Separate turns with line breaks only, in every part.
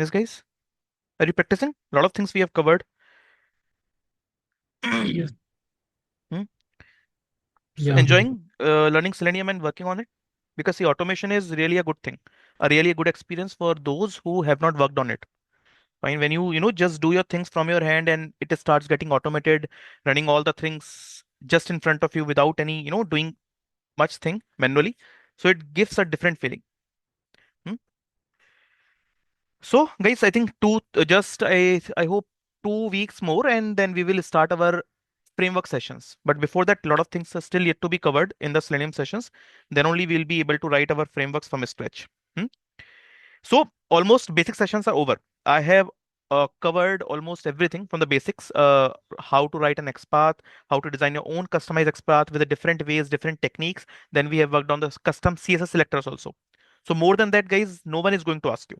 Yes, guys? Are you practicing? A lot of things we have covered.
Yes.
Hmm? So
Yeah, bro.
enjoying learning Selenium and working on it? Because the automation is really a good thing, a really good experience for those who have not worked on it. Fine, when you just do your things from your hand and it starts getting automated, running all the things just in front of you without any, doing much thing manually. So it gives a different feeling. Hmm? So, guys, I think just I hope 2 weeks more, and then we will start our framework sessions. But before that, a lot of things are still yet to be covered in the Selenium sessions. Then only we'll be able to write our frameworks from scratch. Hmm? So almost basic sessions are over. I have covered almost everything from the basics, how to write an XPath, how to design your own customized XPath with the different ways, different techniques. Then we have worked on the custom CSS selectors also. So more than that, guys, no one is going to ask you.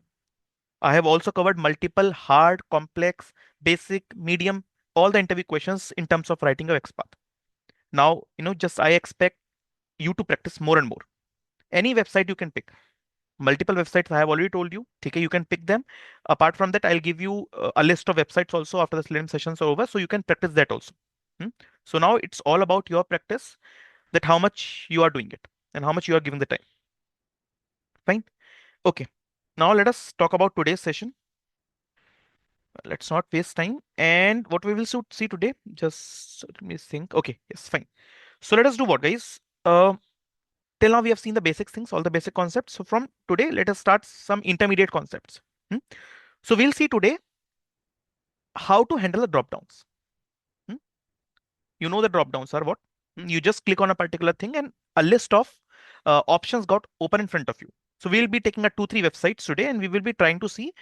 I have also covered multiple hard, complex, basic, medium, all the interview questions in terms of writing your XPath. Now, just I expect you to practice more and more. Any website you can pick. Multiple websites I have already told you. Okay, you can pick them. Apart from that, I'll give you a list of websites also after the Selenium sessions are over, so you can practice that also. Hmm? So now it's all about your practice, that how much you are doing it and how much you are giving the time. Fine. Okay. Now let us talk about today's session. Let's not waste time. And what we will see today, just let me think. Okay, yes, fine. So let us do what, guys? Till now we have seen the basic things, all the basic concepts. So from today, let us start some intermediate concepts. Hmm? So we'll see today how to handle the dropdowns. Hmm? You know the dropdowns are what? You just click on a particular thing and a list of options got open in front of you. So we'll be taking a 2, 3 websites today and we will be trying to see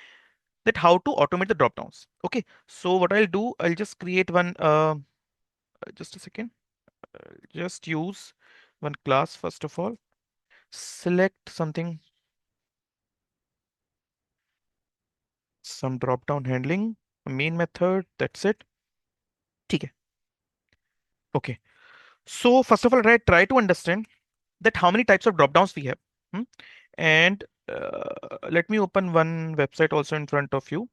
that how to automate the dropdowns. Okay. So what I'll do, I'll just create one, just a second. Just use one class first of all. Select something, some dropdown handling, a main method. That's it. Okay. Okay. So first of all, try to understand that how many types of dropdowns we have. Hmm? And let me open one website also in front of you.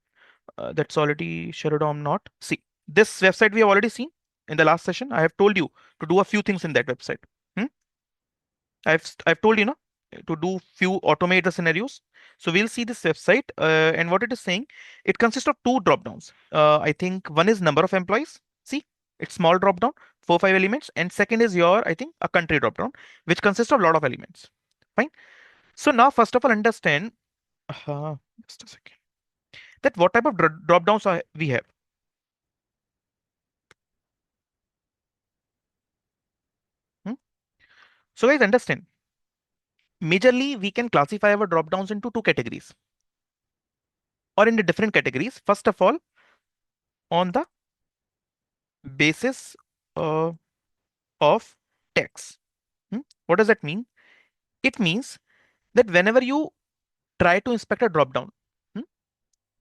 That's already shared or not. See, this website we have already seen in the last session. I have told you to do a few things in that website. Hmm? I've told you, no, to do few automate the scenarios. So we'll see this website and what it is saying. It consists of two dropdowns. I think one is number of employees. See, it's small dropdown, 4, 5 elements, and second is your, I think, a country dropdown, which consists of a lot of elements. Fine. So now, first of all, understand. Uh, just a second. That what type of dropdowns we have. Hmm? So guys, understand. Majorly, we can classify our dropdowns into two categories or in the different categories. First of all, on the basis uh, of tags. What does that mean? It means that whenever you try to inspect a dropdown, hmm,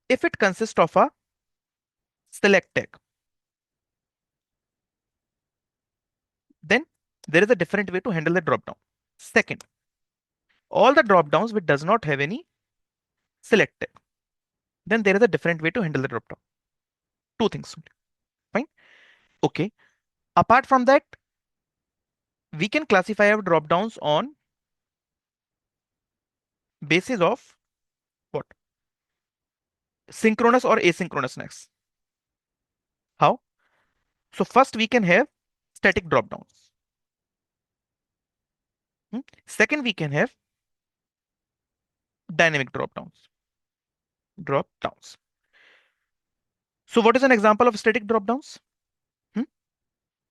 if it consists of a select tag, then there is a different way to handle the dropdown. Second, all the dropdowns which does not have any select tag, then there is a different way to handle the dropdown. Two things only. Fine. Okay. Apart from that, we can classify our dropdowns on basis of what? Synchronous or asynchronousness. How? So first we can have static dropdowns. Second, we can have dynamic dropdowns. Dropdowns. So what is an example of static dropdowns? Hmm?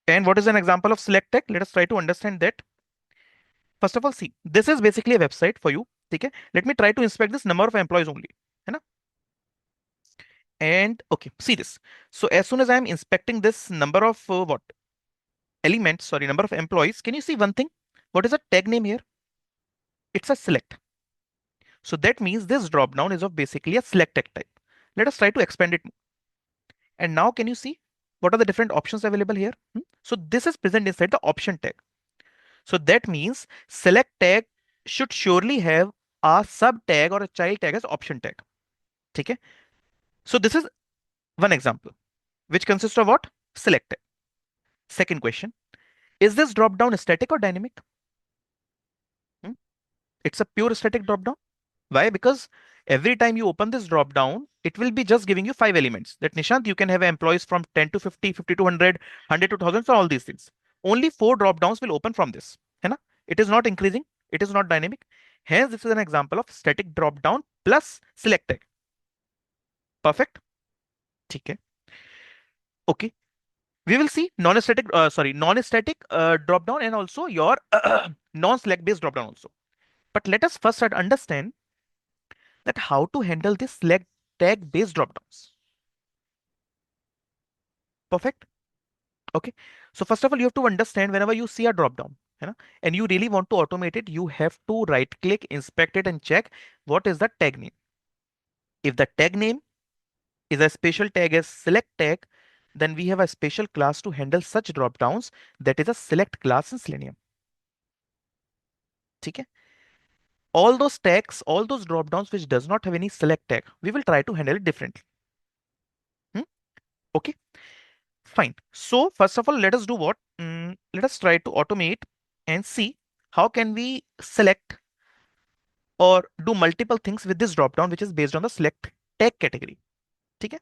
And what is an example of select tag? Let us try to understand that. First of all, see, this is basically a website for you. Okay, let me try to inspect this number of employees only. है ना? And okay, see this. So as soon as I am inspecting this number of what elements, sorry, number of employees, can you see one thing? What is the tag name here? It's a select. So that means this dropdown is of basically a select tag type. Let us try to expand it. And now can you see what are the different options available here? So this is present inside the option tag. So that means select tag should surely have a sub tag or a child tag as option tag. ठीक है. So this is one example, which consists of what? Selector. Second question, is this drop down static or dynamic? Hmm? It's a pure static drop down. Why? Because every time you open this drop down, it will be just giving you 5 elements. That Nishant, you can have employees from 10 to 50, 50 to 100, 100 to 1000, so all these things. Only 4 drop downs will open from this. है ना? It is not increasing. It is not dynamic. Hence, this is an example of static drop down plus selected. Perfect. ठीक है. Okay. We will see non-static drop down and also your non-select based drop down also. But let us first understand that how to handle this select tag based drop downs. Perfect. Okay. So first of all, you have to understand whenever you see a drop down, you know, and you really want to automate it, you have to right click, inspect it, and check what is the tag name. If the tag name is a special tag as select tag, then we have a special class to handle such drop downs, that is a select class in Selenium. Okay. All those tags, all those drop downs which does not have any select tag, we will try to handle it differently. Okay. Fine. So first of all, let us do what? Let us try to automate and see how can we select or do multiple things with this dropdown, which is based on the select tag category. Okay.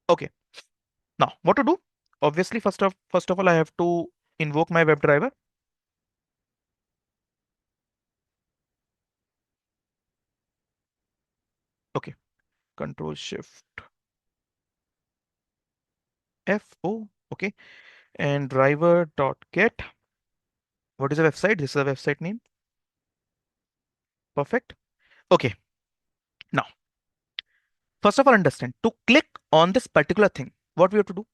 Okay. Now what to do? Obviously, first of all, I have to invoke my WebDriver. Okay. Control Shift F-O. Okay. And driver dot get. What is the website? This is the website name. Perfect. Okay. Now, first of all, understand to click on this particular thing, what we have to do?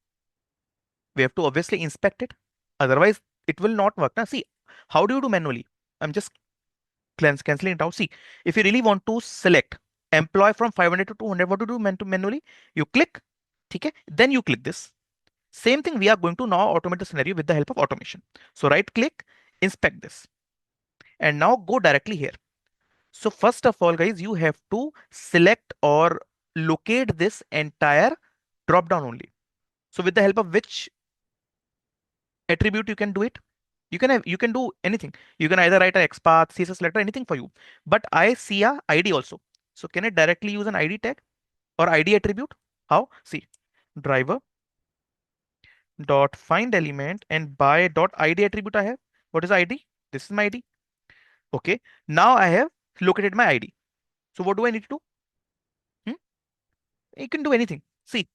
We have to obviously inspect it. Otherwise, it will not work. Now, see, how do you do manually? I'm just canceling it out. See, if you really want to select employee from 500 to 200, what to do manually? You click, okay? Then you click this. Same thing, we are going to now automate the scenario with the help of automation. So right click, inspect this. And now go directly here. So first of all, guys, you have to select or locate this entire drop down only. So with the help of which attribute you can do it? You can do anything. You can either write a XPath, CSS Selector, anything for you. But I see a ID also. So can I directly use an ID tag or ID attribute? How? See, driver dot find element and by dot ID attribute I have. What is ID? This is my ID. Okay. Now I have located my ID. So what do I need to do? Hmm? You can do anything. See,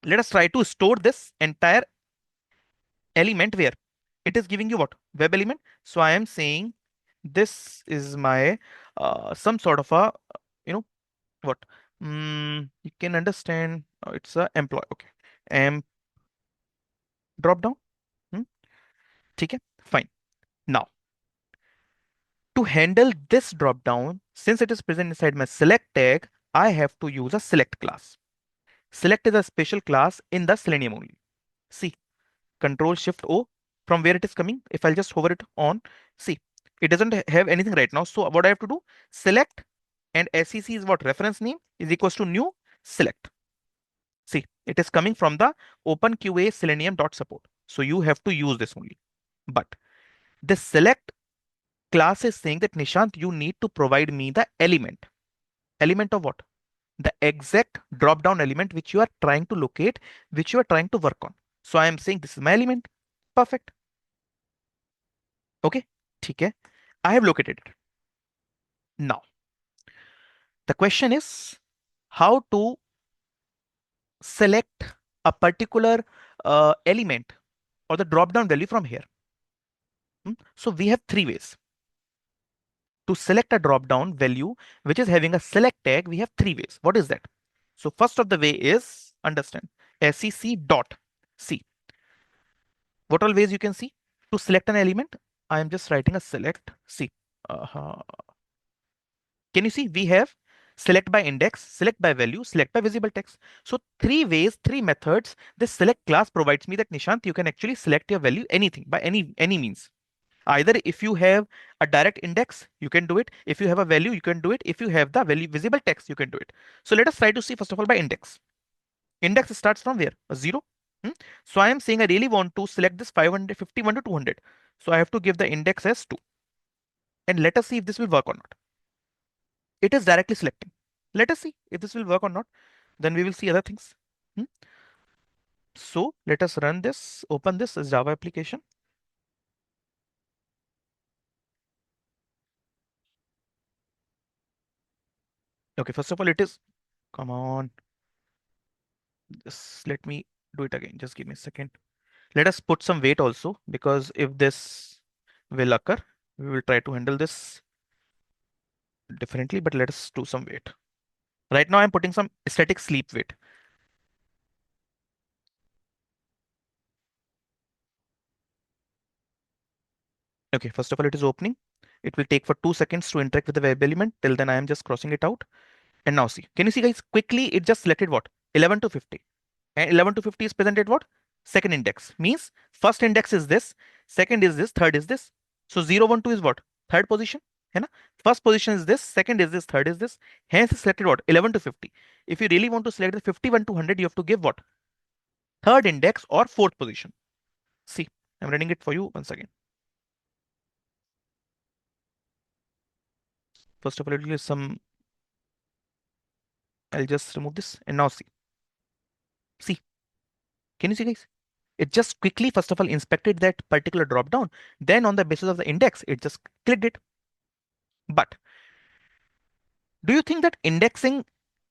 let us try to store this entire element where it is giving you what? Web element. So I am saying this is my some sort of a you know what you can understand it's a employee. Okay, em drop down. hmm? Okay, fine. Now to handle this drop down, since it is present inside my select tag, I have to use a select class. Select is a special class in the Selenium only. See, Control Shift O, from where it is coming. If I'll just hover it on, see, it doesn't have anything right now. So what I have to do, select, and SEC is what? Reference name is equals to new select. See, it is coming from the OpenQA Selenium.support. So you have to use this only. But the select class is saying that Nishant, you need to provide me the element. Element of what? The exact drop down element which you are trying to locate, which you are trying to work on. So I am saying this is my element. Perfect. Okay. Okay. I have located it. Now, the question is how to select a particular element or the drop down value from here. So we have 3 ways. To select a drop down value which is having a select tag, we have 3 ways. What is that? So first of the way is understand sec dot c. What all ways you can see to select an element? I am just writing a select c. Can you see we have select by index, select by value, select by visible text. So 3 ways, 3 methods. This select class provides me that Nishant, you can actually select your value anything by any means. Either if you have a direct index, you can do it. If you have a value, you can do it. If you have the value visible text, you can do it. So let us try to see first of all by index. Index starts from where? A 0. Hmm? So I am saying I really want to select this 551 to 200. So I have to give the index as 2. And let us see if this will work or not. It is directly selecting. Let us see if this will work or not. Then we will see other things. Hmm? So let us run this, open this as Java application. Okay, first of all, it is, come on, just let me do it again. Just give me a second. Let us put some weight also, because if this will occur, we will try to handle this differently, but let us do some weight. Right now I'm putting some static sleep weight. Okay, first of all, it is opening. It will take for 2 seconds to interact with the web element. Till then I am just crossing it out. And now see, can you see guys, quickly it just selected what? 11 to 50. And 11 to 50 is present at what? Second index. Means first index is this, second is this, third is this. So 0, 1, 2 is what? Third position. है ना? First position is this, second is this, third is this. Hence it's selected what? 11 to 50. If you really want to select the 51 to 100, you have to give what? Third index or fourth position. See, I'm running it for you once again. First of all, it will give some, I'll just remove this and now see. See, can you see guys? It just quickly, first of all, inspected that particular drop down. Then on the basis of the index, it just clicked it. But do you think that indexing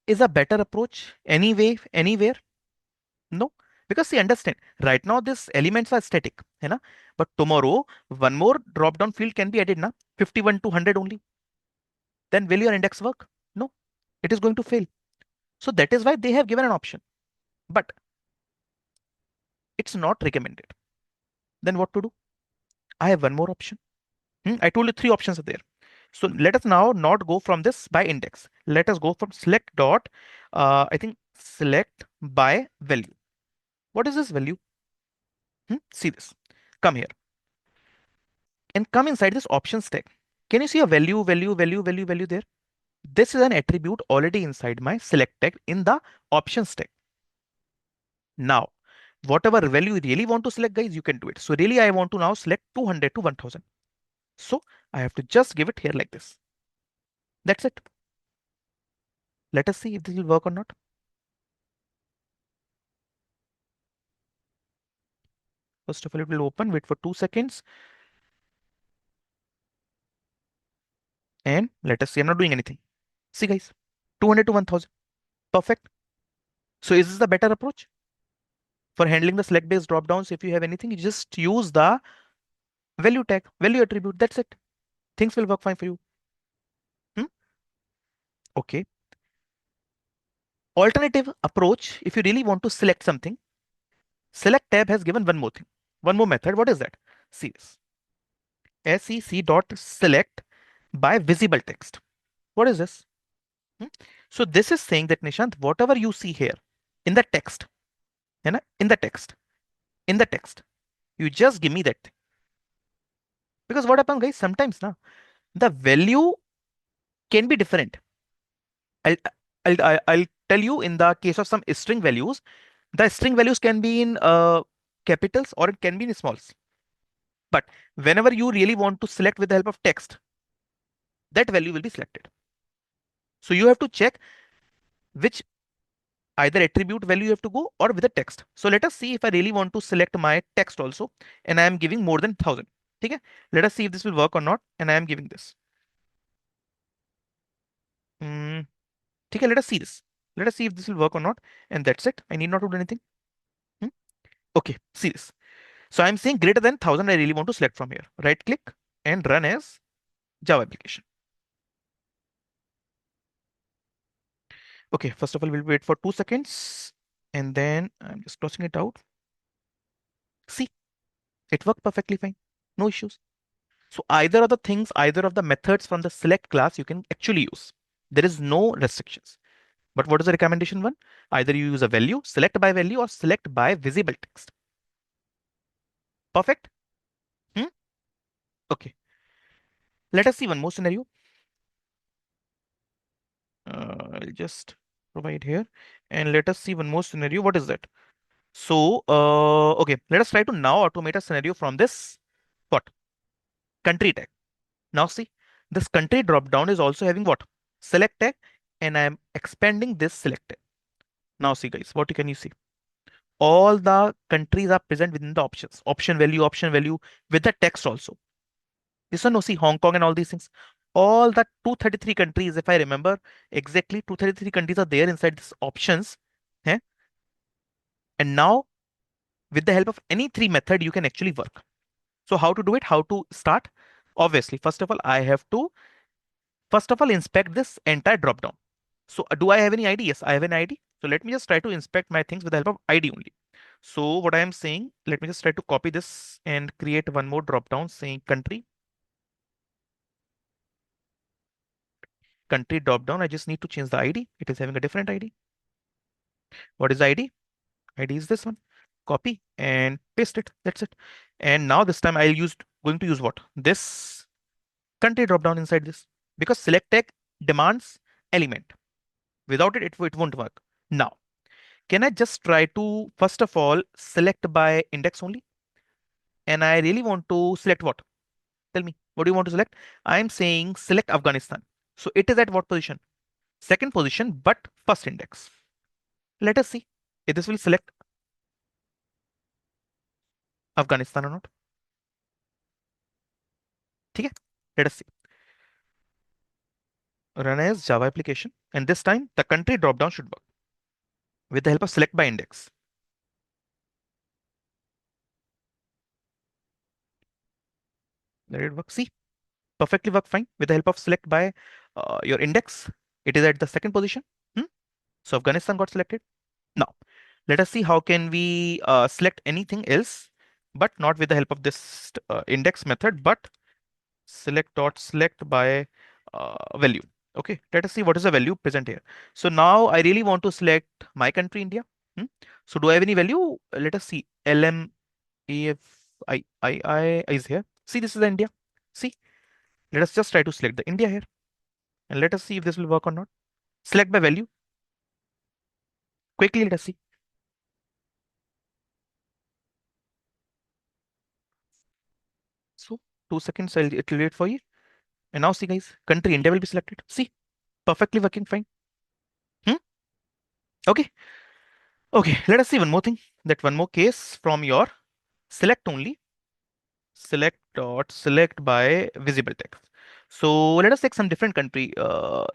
is a better approach anyway, anywhere? No. Because see, understand, right now these elements are static, है ना? But tomorrow, one more drop down field can be added, na? 51 to 100 only. Then will your index work? No, it is going to fail. So that is why they have given an option. But it's not recommended. Then what to do? I have one more option. I told you 3 options are there. So let us now not go from this by index. Let us go from select dot, I think select by value. What is this value? See this. Come here and come inside this options tag. Can you see a value, value, value, value, value there? This is an attribute already inside my select tag in the options tag. Now, whatever value you really want to select, guys, you can do it. So really, I want to now select 200 to 1000. So I have to just give it here like this. That's it. Let us see if this will work or not. First of all, it will open, wait for 2 seconds. And let us see, I'm not doing anything. See guys, 200 to 1000. Perfect. So is this the better approach? For handling the select based dropdowns, if you have anything, you just use the value tag, value attribute. That's it. Things will work fine for you. Okay. Alternative approach, if you really want to select something, select tab has given one more thing, one more method. What is that? See this. sec.select by visible text. What is this? Hmm? So this is saying that Nishant, whatever you see here in the text, in the text, in the text, you just give me that thing. Because what happens, guys, sometimes now the value can be different. I'll, I'll tell you in the case of some string values, the string values can be in capitals or it can be in smalls. But whenever you really want to select with the help of text, that value will be selected. So you have to check which either attribute value you have to go or with the text. So let us see if I really want to select my text also and I am giving more than 1000. Okay? Let us see if this will work or not. And I am giving this. Okay, let us see this. Let us see if this will work or not. And that's it. I need not to do anything. Okay, see this. So I'm saying greater than 1000 I really want to select from here. Right click and run as Java application. Okay, first of all, we'll wait for 2 seconds and then I'm just crossing it out. See, it worked perfectly fine. No issues. So either of the things, either of the methods from the select class you can actually use. There is no restrictions. But what is the recommendation one? Either you use a value, select by value or select by visible text. Perfect. Hmm? Okay, let us see one more scenario. I'll just provide here and let us see one more scenario. What is that? So, okay, let us try to now automate a scenario from this what? Country tag. Now see, this country drop down is also having what? Select tag, and I am expanding this select tag. Now see guys, what can you see? All the countries are present within the options. Option value with the text also. This one, no, see Hong Kong and all these things. All the 233 countries, if I remember exactly, 233 countries are there inside this options. eh? And now with the help of any three method, you can actually work. So how to do it? How to start? Obviously, first of all, I have to inspect this entire drop down. So do I have any ID? Yes, I have an ID. So let me just try to inspect my things with the help of ID only. So what I am saying, let me just try to copy this and create one more drop down saying country drop down. I just need to change the ID. It is having a different ID. What is the ID? ID is this one. Copy and paste it. That's it. And now this time going to use what? This country drop down inside this because select tag demands element. Without it, it won't work. Now, can I just try to first of all select by index only? And I really want to select what? Tell me, what do you want to select? I'm saying select Afghanistan. So it is at what position? Second position, but first index. Let us see if this will select Afghanistan or not. Okay, let us see. Run as Java application. And this time the country dropdown should work with the help of select by index. Let it work. See, perfectly work fine with the help of select by your index. It is at the second position. Hmm? So Afghanistan got selected. Now, let us see how can we select anything else, but not with the help of this index method, but select by value. Okay, let us see what is the value present here. So now I really want to select my country, India. Hmm? So do I have any value? Let us see. LMAFII is here. See, this is the India. See, let us just try to select the India here and let us see if this will work or not. Select by value. Quickly, let us see. So 2 seconds, it will wait for you. And now see guys, country India will be selected. See, perfectly working fine. Hmm? Okay. Okay, let us see one more thing. That one more case from your select only. Select by visible text. So let us take some different country,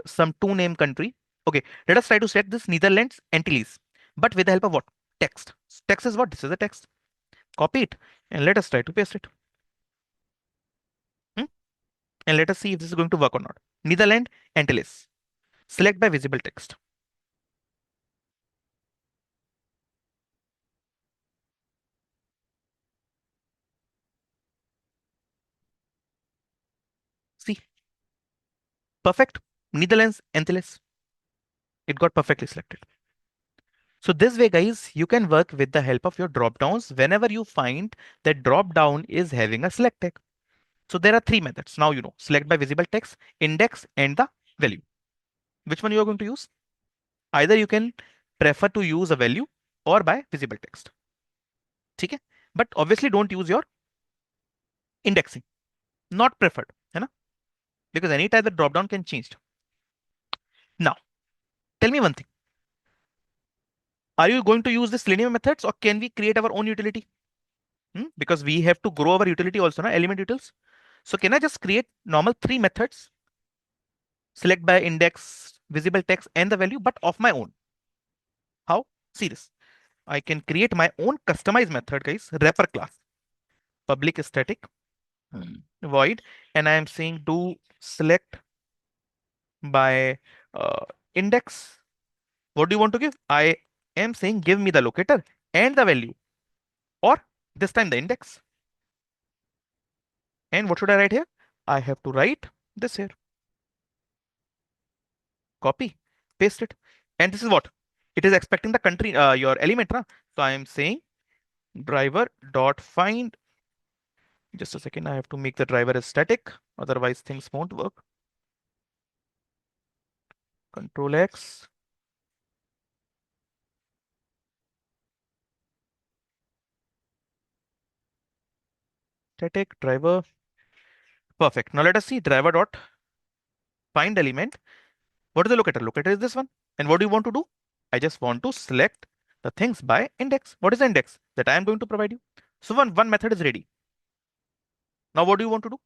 some two name country. Okay, let us try to select this Netherlands Antilles, but with the help of what? Text. Text is what? This is a text. Copy it and let us try to paste it. Hmm? And let us see if this is going to work or not. Netherlands Antilles. Select by visible text. See, perfect. Netherlands Antilles. It got perfectly selected. So this way, guys, you can work with the help of your drop downs whenever you find that drop down is having a select tag. So there are three methods. Now you know, select by visible text, index, and the value. Which one you are going to use? Either you can prefer to use a value or by visible text. Okay? But obviously don't use your indexing. Not preferred. है ना? Because anytime the drop down can change. Now, tell me one thing. Are you going to use the Selenium methods or can we create our own utility? Because we have to grow our utility also, na? Element utils. So can I just create normal three methods? Select by index, visible text, and the value, but of my own. How? See this. I can create my own customized method, guys. Wrapper class, public static void, and I am saying do select by index. What do you want to give? I am saying give me the locator and the value, or this time the index. And what should I write here? I have to write this here. Copy, paste it, and this is what it is expecting the country, your element. So I am saying driver dot find Just a second, I have to make the driver as static, otherwise things won't work. Control X. Static driver. Perfect. Now let us see driver dot find element. What is the locator? Locator is this one. And what do you want to do? I just want to select the things by index. What is the index that I am going to provide you? So one method is ready. Now what do you want to do?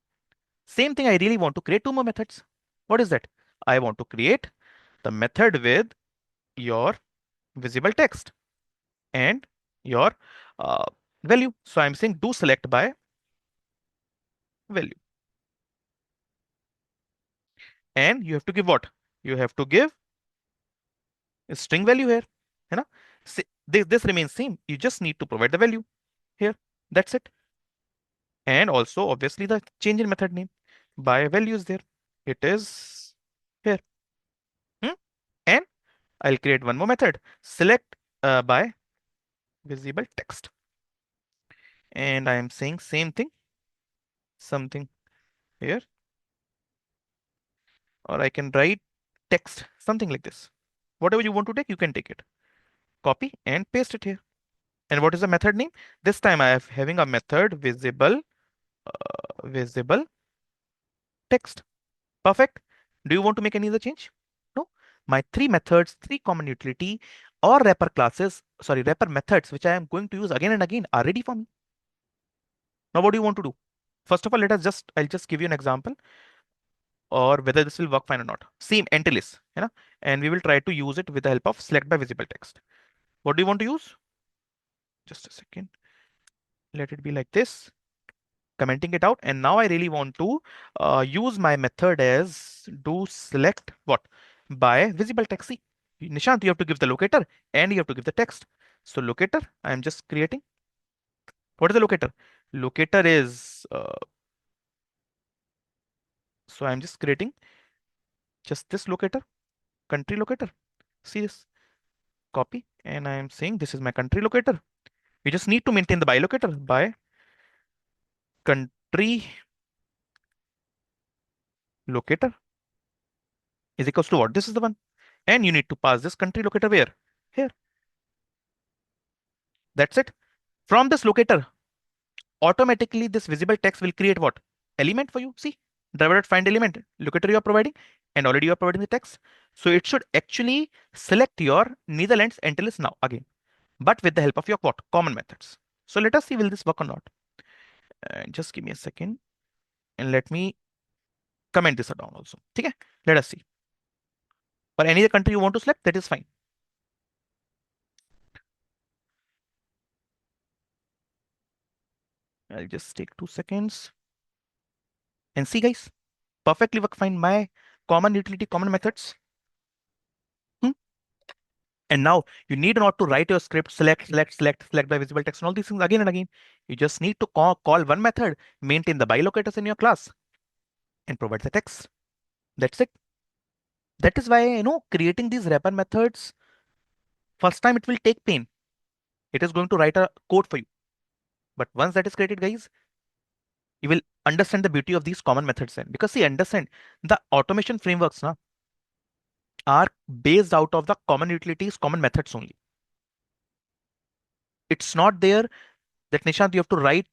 Same thing, I really want to create two more methods. What is that? I want to create the method with your visible text and your uh, value. So I'm saying do select by value. And you have to give what? You have to give a string value here. You know? This remains same. You just need to provide the value here. That's it. And also obviously the change in method name by value is there. It is here. Hmm? And I'll create one more method. Select by visible text. And I am saying same thing, something here, or I can write text, something like this. Whatever you want to take, you can take it. Copy and paste it here. And what is the method name? This time I am having a method visible text. Perfect. Do you want to make any other change? No. My three methods, three common utility or wrapper classes, sorry, wrapper methods, which I am going to use again and again are ready for me. Now, what do you want to do? First of all, I'll just give you an example or whether this will work fine or not. Same until is, and we will try to use it with the help of select by visible text. What do you want to use? Just a second. Let it be like this. Commenting it out. And now I really want to use my method as do select what? By visible text. See, Nishant, you have to give the locator and you have to give the text. So locator, I'm just creating. What is the locator? Locator is, so I'm just creating just this locator, country locator. See this, copy. And I'm saying this is my country locator. We just need to maintain the by locator by country locator is equals to what? This is the one. And you need to pass this country locator where? Here. That's it. From this locator, automatically this visible text will create what? Element for you. See, driver.find element, locator you are providing, and already you are providing the text. So it should actually select your Netherlands until is now again, but with the help of your what? Common methods. So let us see will this work or not. Just give me a second and let me comment this down also. Okay, let us see. For any other country you want to select, that is fine. I'll just take 2 seconds and see, guys. Perfectly work fine. My common utility, common methods. Hmm? And now you need not to write your script, select by visible text, and all these things again and again. You just need to call one method, maintain the by locators in your class, and provide the text. That's it. That is why, creating these wrapper methods, first time it will take pain. It is going to write a code for you. But once that is created, guys, you will understand the beauty of these common methods then. Because see, understand the automation frameworks are based out of the common utilities, common methods only. It's not there that Nishant, you have to write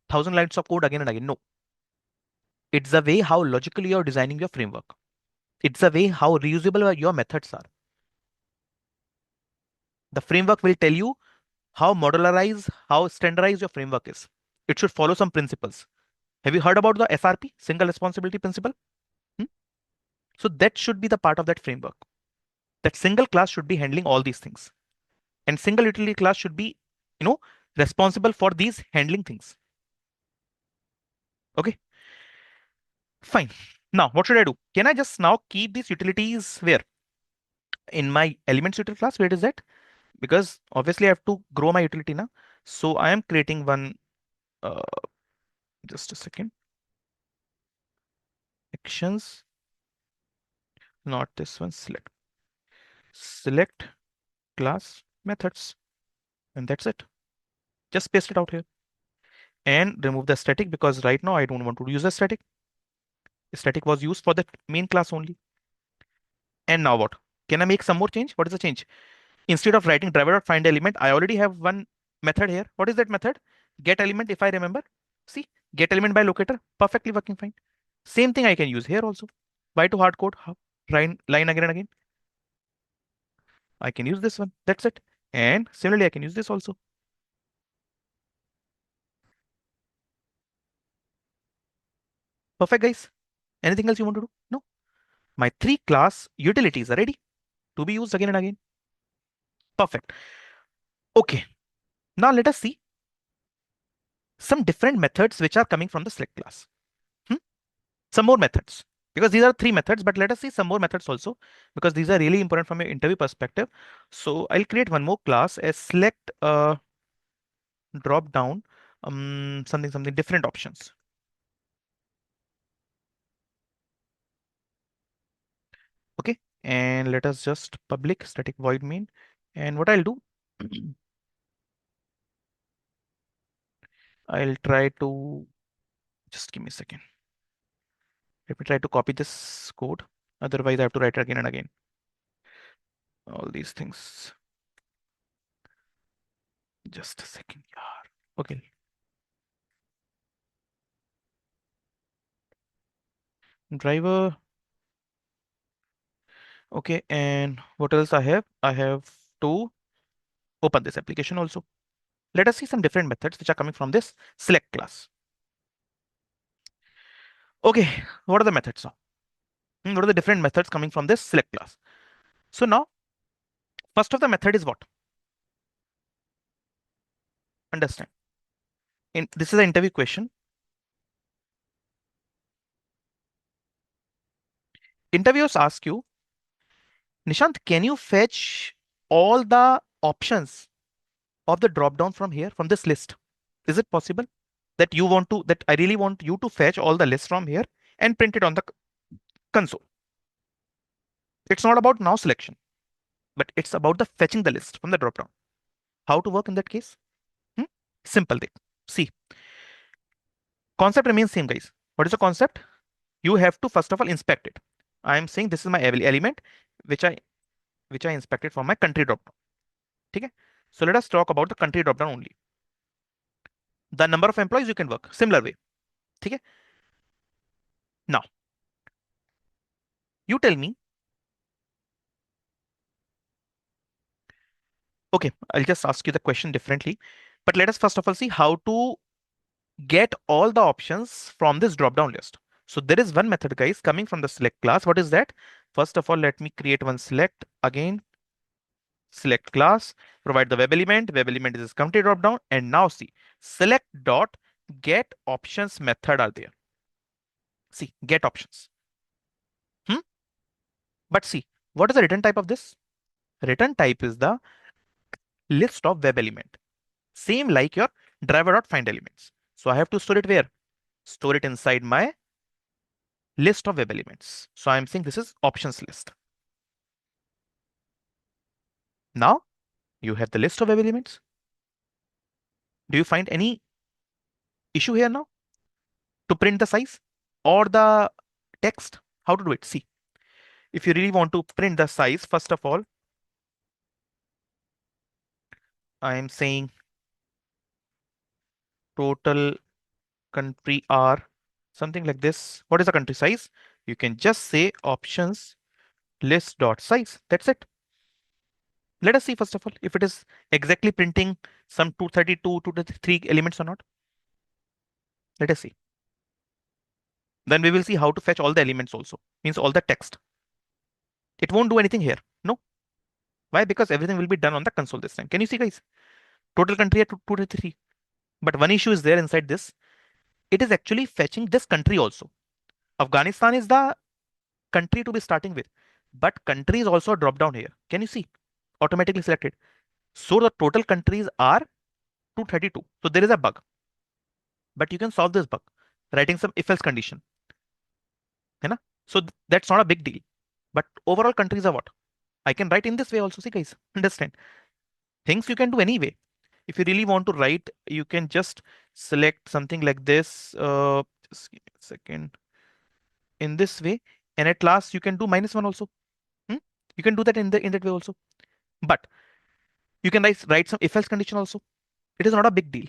1,000 lines of code again and again. No, it's the way how logically you're designing your framework. It's the way how reusable your methods are. The framework will tell you how modularized, how standardized your framework is. It should follow some principles. Have you heard about the SRP, single responsibility principle? Hmm? So that should be the part of that framework. That single class should be handling all these things. And single utility class should be, responsible for these handling things. Okay, fine. Now, what should I do? Can I just now keep these utilities where? In my elements utility class, where is that? Because obviously I have to grow my utility now. So I am creating one, uh, just a second. Actions, not this one, select class methods. And that's it. Just paste it out here. and remove the static because right now I don't want to use the static. Static was used for the main class only. And now what? Can I make some more change? What is the change? Instead of writing driver.find element, I already have one method here. What is that method? Get element, if I remember. See, get element by locator, perfectly working fine. Same thing I can use here also. Why to hard code? Line again and again. I can use this one. That's it. And similarly, I can use this also. Perfect, guys. Anything else you want to do? No. My three class utilities are ready to be used again and again. Perfect. Okay. Now let us see some different methods which are coming from the select class. Hmm? Some more methods. Because these are three methods, but let us see some more methods also, because these are really important from your interview perspective. So I'll create one more class as select drop down something different options. Okay, and let us just public static void main. And what I'll do, I'll try to just give me a second. Let me try to copy this code. Otherwise, I have to write it again and again. All these things. Just a second. Yeah. Okay. Driver. Okay. And what else I have? I have to open this application also. Let us see some different methods which are coming from this select class. Okay. What are the methods now? What are the different methods coming from this select class? So now, first of the method is what? Understand. This is an interview question. Interviewers ask you, Nishant, can you fetch all the options of the drop down from here, from this list? Is it possible that I really want you to fetch all the lists from here and print it on the console? It's not about now selection, but it's about the fetching the list from the drop down. How to work in that case? Hmm? Simple thing. See, concept remains same, guys. What is the concept? You have to first of all inspect it. I am saying this is my element which I inspected from my country dropdown. Okay. So let us talk about the country dropdown only. The number of employees you can work similar way. Okay. Now you tell me. Okay, I'll just ask you the question differently. But let us first of all see how to get all the options from this drop-down list. So there is one method, guys, coming from the select class. What is that? First of all, let me create one select again. Select class, provide the web element. Web element is this country drop-down. And now see, select dot get options method are there. See, get options. Hmm? But see, what is the return type of this? Return type is the list of web element. Same like your driver.find elements. So I have to store it where? Store it inside my list of web elements. So I'm saying this is options list. Now you have the list of web elements. Do you find any issue here now to print the size or the text? How to do it? See, if you really want to print the size, first of all, I'm saying total country are something like this. What is the country size? You can just say options list dot size. That's it. Let us see first of all if it is exactly printing some 232, 233 elements or not. Let us see. Then we will see how to fetch all the elements also, means all the text. It won't do anything here. No. Why? Because everything will be done on the console this time. Can you see, guys? Total country at 233. But one issue is there inside this. It is actually fetching this country also. Afghanistan is the country to be starting with. But country is also a drop down here. Can you see? Automatically selected. So the total countries are 232. So there is a bug. But you can solve this bug writing some if else condition. So that's not a big deal. But overall countries are what? I can write in this way also. See, guys, understand? Things you can do anyway. If you really want to write, you can just select something like this. Just give me a second. In this way, and at last you can do -1 also. Hmm? You can do that in that way also. But you can write some if else condition also. It is not a big deal.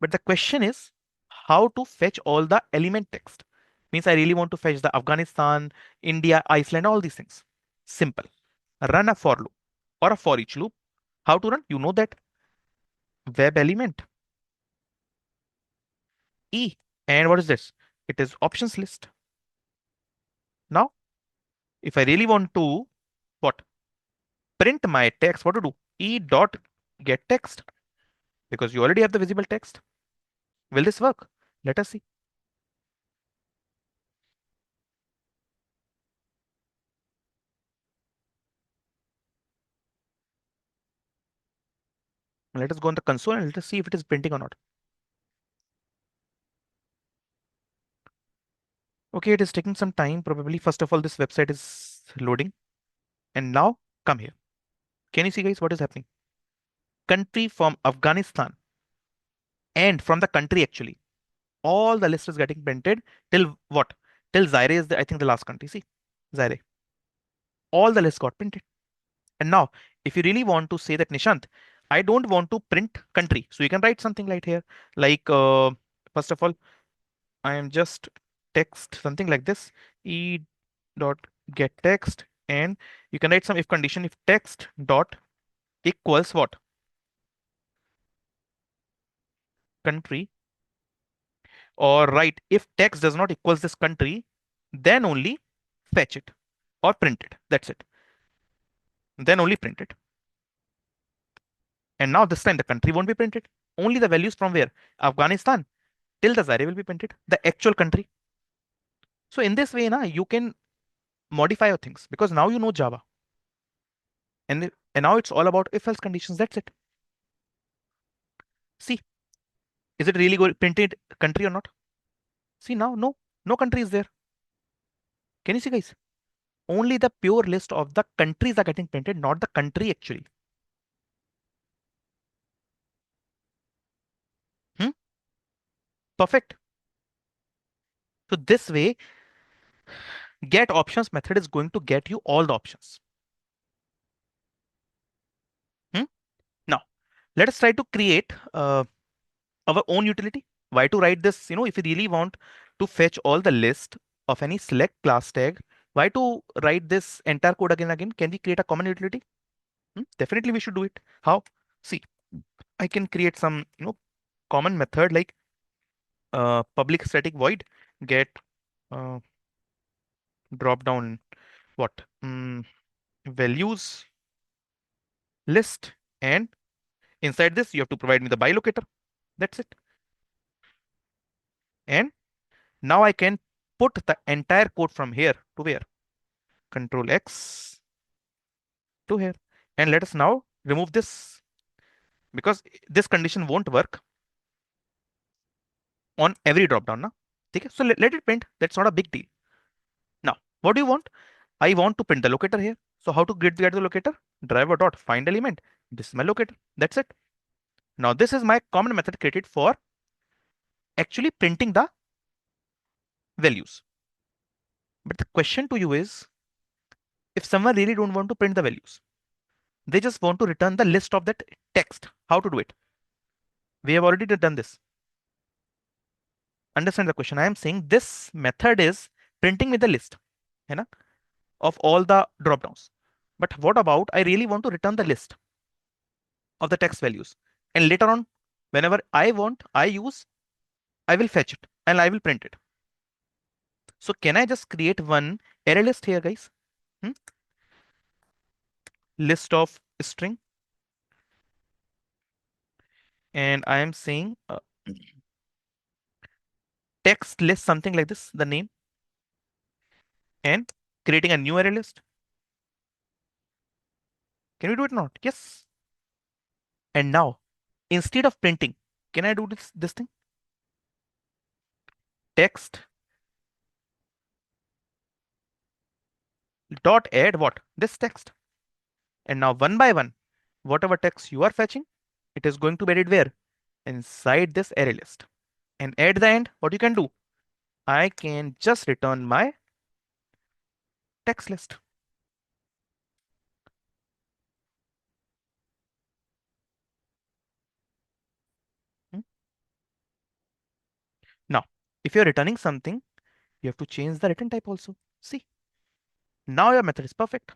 But the question is how to fetch all the element text. Means I really want to fetch the Afghanistan, India, Iceland, all these things. Simple. Run a for loop or a for each loop. How to run? You know that web element E. And what is this? It is options list. Now, if I really want to what? Print my text, what to do? E dot get text because you already have the visible text. Will this work? Let us see. Let us go on the console and let us see if it is printing or not. Okay, it is taking some time. Probably, first of all, this website is loading. And now, come here. Can you see, guys, what is happening? Country from Afghanistan and from the country actually. All the list is getting printed till what? Till Zaire is, I think, the last country. See, Zaire. All the lists got printed. And now, if you really want to say that, Nishant, I don't want to print country. So you can write something like here, like, first of all, I am just text something like this, e dot get text, and you can write some if condition if text dot equals what? Country, or write if text does not equals this country, then only fetch it or print it. That's it. Then only print it. And now this time the country won't be printed. Only the values from where? Afghanistan till the Zaire will be printed, the actual country. So in this way, you can modify your things because now you know Java. And now it's all about if else conditions. That's it. See, is it really printed country or not? See now, no country is there. Can you see, guys? Only the pure list of the countries are getting printed, not the country actually. Hmm? Perfect. So this way, get options method is going to get you all the options. Hmm? Now, let us try to create our own utility. Why to write this? If you really want to fetch all the list of any select class tag, why to write this entire code again and again? Can we create a common utility? Definitely we should do it. How? See, I can create some, common method like public static void get uh, drop down what? Values list, and inside this you have to provide me the by locator. That's it. And now I can put the entire code from here to where? Control X to here. And let us now remove this because this condition won't work on every drop down. Now, okay? So let it print. That's not a big deal. Now, what do you want? I want to print the locator here. So how to get the locator? Driver dot find element. This is my locator. That's it. Now this is my common method created for actually printing the values. But the question to you is, if someone really don't want to print the values, they just want to return the list of that text. How to do it? We have already done this. Understand the question. I am saying this method is printing with the list, है ना, of all the drop downs. But what about I really want to return the list of the text values, and later on, whenever I want, I will fetch it and I will print it. So can I just create one array list here, guys? Hmm? List of string, and I am saying text list something like this, the name, and creating a new array list. Can we do it or not? Yes. And now, instead of printing, can I do this thing? Text dot add what? This text. And now one by one, whatever text you are fetching, it is going to be added where? inside this array list. And at the end, what you can do, I can just return my text list. Hmm? Now, if you're returning something, you have to change the return type also. See, now your method is perfect.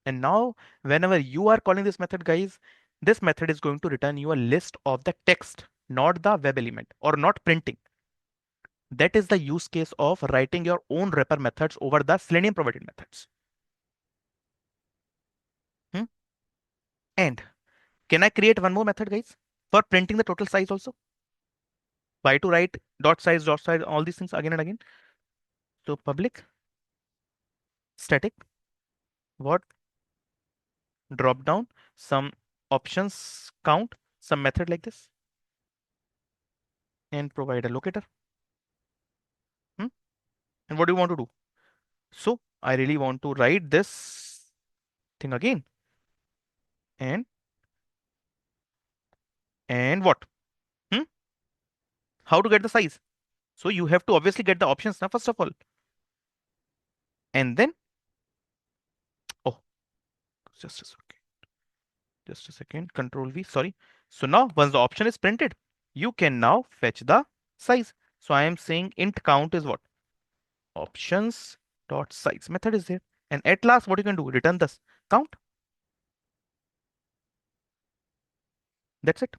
And now, whenever you are calling this method, guys, this method is going to return you a list of the text, not the web element or not printing. That is the use case of writing your own wrapper methods over the Selenium provided methods. Hmm? And can I create one more method, guys, for printing the total size also? Why to write dot size, all these things again and again? So public static what drop down some options count some method like this and provide a locator. Hmm? And what do you want to do? So I really want to write this thing again and what? Hmm? How to get the size? So you have to obviously get the options now first of all, and then oh just a second, Control V. Sorry. So now once the option is printed, you can now fetch the size. So I am saying int count is what? Options dot size method is there, and at last what you can do? Return this count. That's it.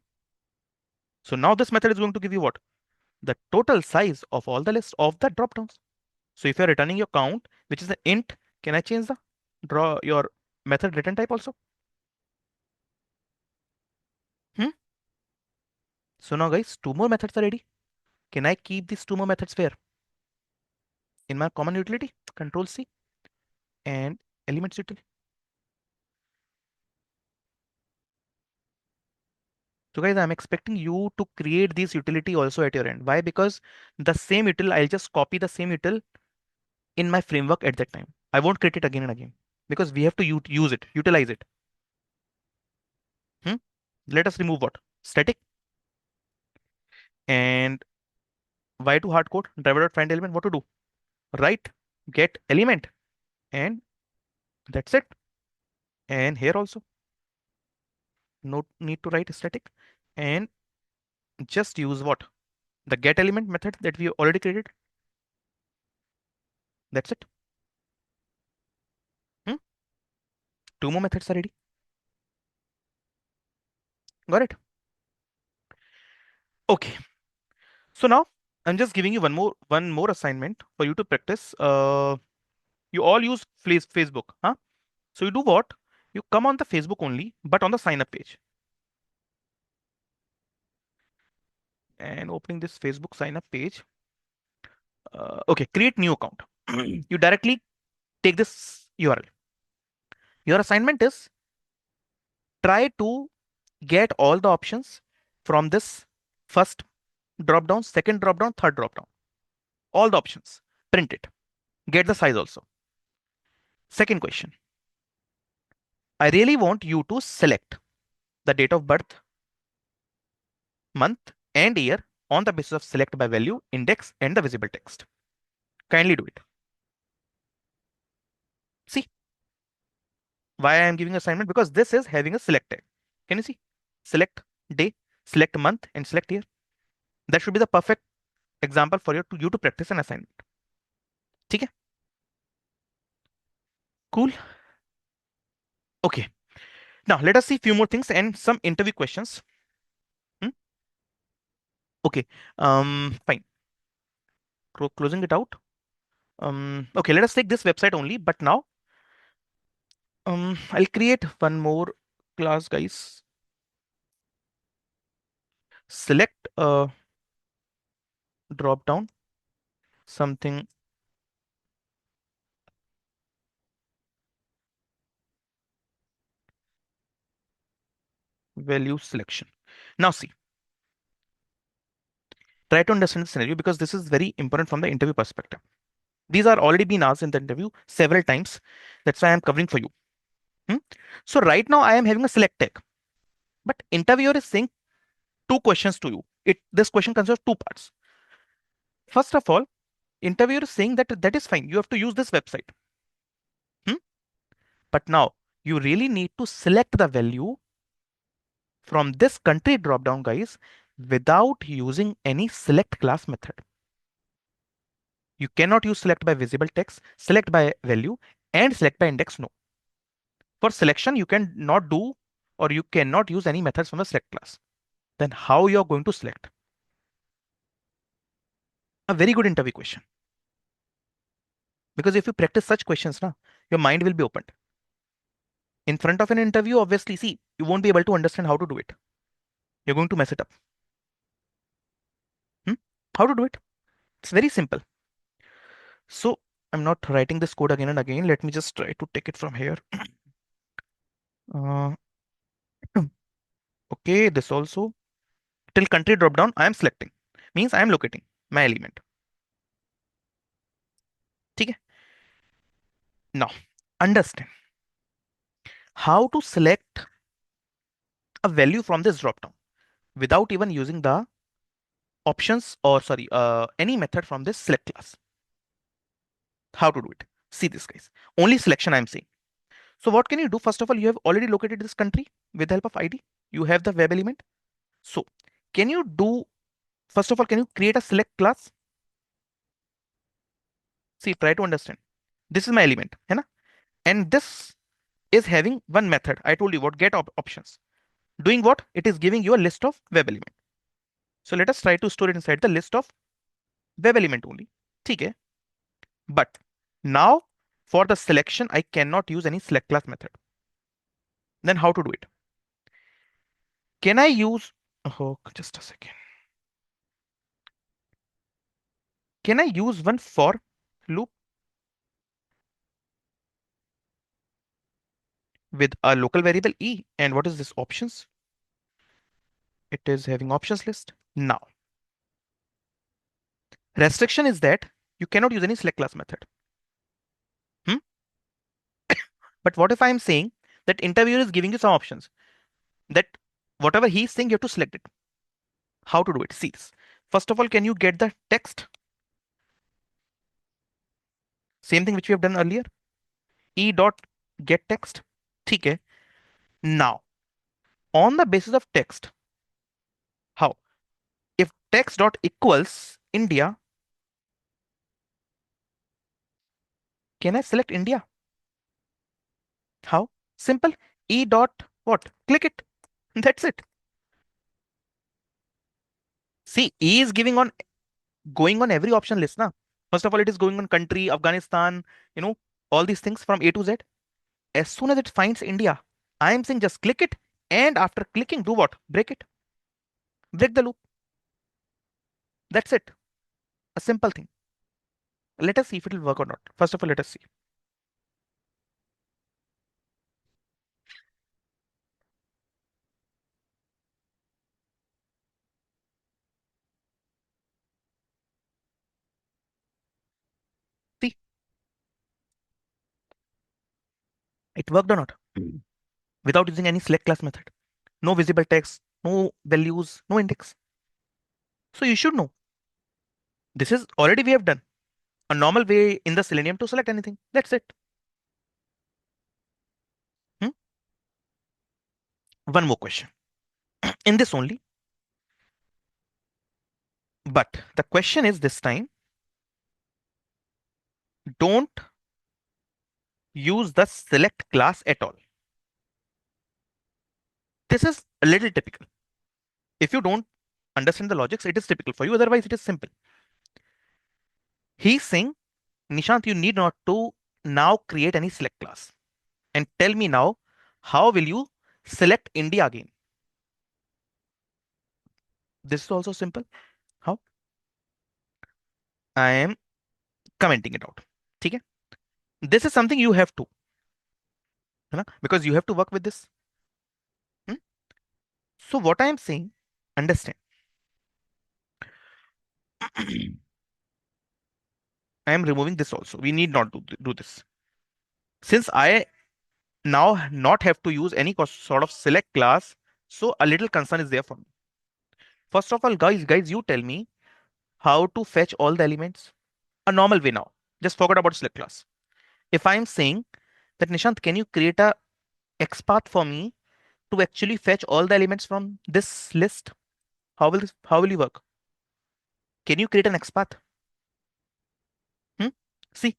So now this method is going to give you what? The total size of all the list of the drop downs. So if you're returning your count, which is the int, can I change the draw your method return type also? Hmm? So now guys, two more methods are ready. Can I keep these two more methods where? In my common utility, Control C and elements utility. So guys, I'm expecting you to create this utility also at your end. Why? Because the same util, I'll just copy the same util in my framework at that time. I won't create it again and again because we have to use it, utilize it. Hmm? Let us remove what? Static and why to hard code driver.find element. What to do? Write get element and that's it. And here also no need to write static and just use what? The get element method that we already created. That's it. Hmm? Two more methods are ready. Got it? Okay. So now I'm just giving you one more assignment for you to practice. You all use Facebook, huh? So you do what? You come on the Facebook only, but on the sign up page. And opening this Facebook sign up page. Okay, create new account. You directly take this URL. Your assignment is try to get all the options from this first drop down, second drop down, third drop down. All the options. Print it. Get the size also. Second question. I really want you to select the date of birth, month, and year on the basis of select by value, index, and the visible text. Kindly do it. See why I am giving assignment? Because this is having a select tag. Can you see? Select day, select month, and select year. That should be the perfect example for you to practice an assignment. Okay? Cool. Okay. Now let us see few more things and some interview questions. Hmm? Okay. Fine. Closing it out. Okay. Let us take this website only. But now, I'll create one more class, guys. Select a drop down something value selection. Now see, try to understand the scenario because this is very important from the interview perspective. These are already been asked in the interview several times. That's why I'm covering for you. Hmm? So right now I am having a select tag, but interviewer is saying two questions to you. This question consists of two parts. First of all, interviewer is saying that that is fine. You have to use this website. Hmm? But now you really need to select the value from this country dropdown, guys, without using any select class method. You cannot use select by visible text, select by value, and select by index. No. For selection, you can not do or you cannot use any methods from the select class. Then how you are going to select? A very good interview question. Because if you practice such questions, na, your mind will be opened. In front of an interview, obviously, see, you won't be able to understand how to do it. You're going to mess it up. Hmm? How to do it? It's very simple. So I'm not writing this code again and again. Let me just try to take it from here. Uh, okay, this also. Till country drop down, I am selecting. Means I am locating my element. Okay. Now, understand how to select a value from this drop down without even using the options or sorry, any method from this select class. How to do it? See this, guys. Only selection I'm saying. So what can you do? First of all, you have already located this country with the help of ID. You have the web element. So can you do, first of all, can you create a select class? See, try to understand. This is my element, है ना? And this is having one method. I told you what get options. Doing what? It is giving you a list of web element. So let us try to store it inside the list of web element only. Okay. But now for the selection, I cannot use any select class method. Then how to do it? Can I use, oh, just a second. Can I use one for loop with a local variable e? And what is this options? It is having options list. Now, restriction is that you cannot use any select class method. Hmm? But what if I'm saying that interviewer is giving you some options that whatever he's saying, you have to select it. How to do it? See this. First of all, can you get the text? Same thing which we have done earlier. E dot get text. Okay. Now, on the basis of text, how? If text dot equals India, can I select India? How? Simple. E dot what? Click it. That's it. See, E is giving on going on every option list now. First of all, it is going on country, Afghanistan, all these things from A to Z. As soon as it finds India, I am saying just click it, and after clicking, do what? Break it. Break the loop. That's it. A simple thing. Let us see if it will work or not. First of all, let us see. See, it worked or not? Without using any select class method. No visible text, no values, no index. So you should know. This is already we have done. A normal way in the Selenium to select anything. That's it. Hmm? One more question. In this only. But the question is this time, don't use the select class at all. This is a little typical. If you don't understand the logics, it is typical for you. Otherwise, it is simple. He's saying, Nishant, you need not to now create any select class. And tell me now, how will you select India again? This is also simple. How? I am commenting it out. Okay? This is something you have to, because you have to work with this. Hmm? So what I am saying, understand. I am removing this also. We need not do this. Since I now not have to use any sort of select class, so a little concern is there for me. First of all, guys, you tell me how to fetch all the elements a normal way now. Just forget about select class. If I'm saying that Nishant, can you create a XPath for me to actually fetch all the elements from this list? How will you work? Can you create an XPath? Hmm? See,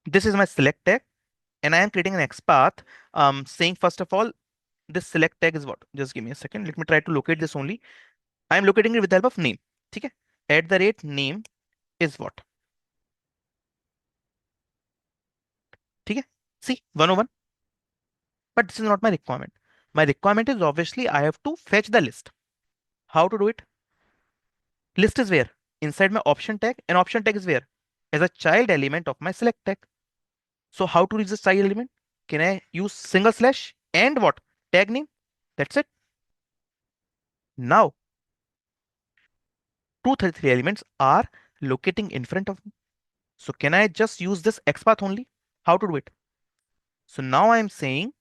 this is my select tag, and I am creating an XPath. Saying first of all, this select tag is what? Just give me a second. Let me try to locate this only. I am locating it with the help of name. Okay. At the rate name is what? Okay. See, 101. But this is not my requirement. My requirement is obviously I have to fetch the list. How to do it? List is where? Inside my option tag, and option tag is where? As a child element of my select tag. So how to reach this child element? Can I use single slash and what? Tag name? That's it. Now, 233 elements are locating in front of me. So can I just use this XPath only? How to do it? So now I'm saying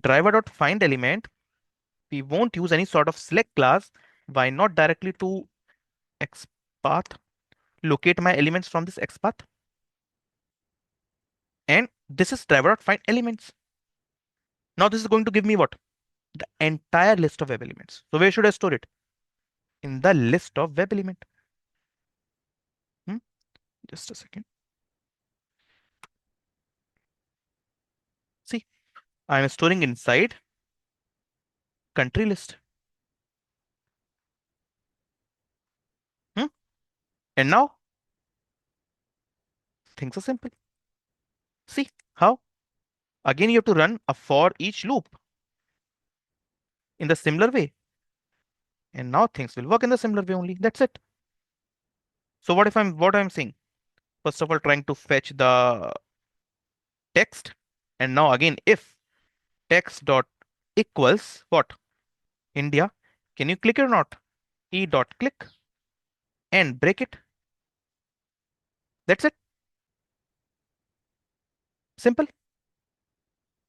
driver.find element. We won't use any sort of select class. Why not directly to XPath? Locate my elements from this XPath. And this is driver.find elements. Now this is going to give me what? The entire list of web elements. So where should I store it? In the list of web element. Hmm? Just a second. See, I'm storing inside country list. Hmm? And now things are simple. See how? Again, you have to run a for each loop in the similar way. And now things will work in the similar way only. That's it. So what I'm saying? First of all, trying to fetch the text. And now again, if text dot equals what? India, can you click it or not? E dot click and break it. That's it. Simple.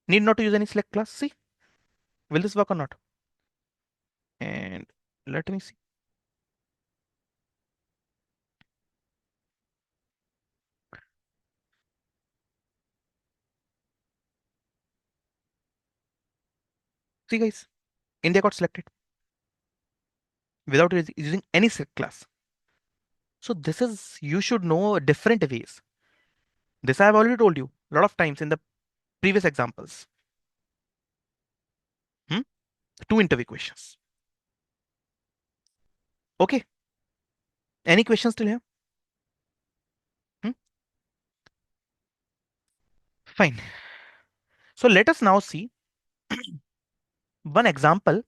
Need not to use any select class. See, will this work or not? And let me see. See guys, India got selected without using any select class. So this is, you should know different ways. This I have already told you a lot of times in the previous examples. Hmm? Two interview questions. Okay. Any questions still here? Hmm? Fine. So let us now see one example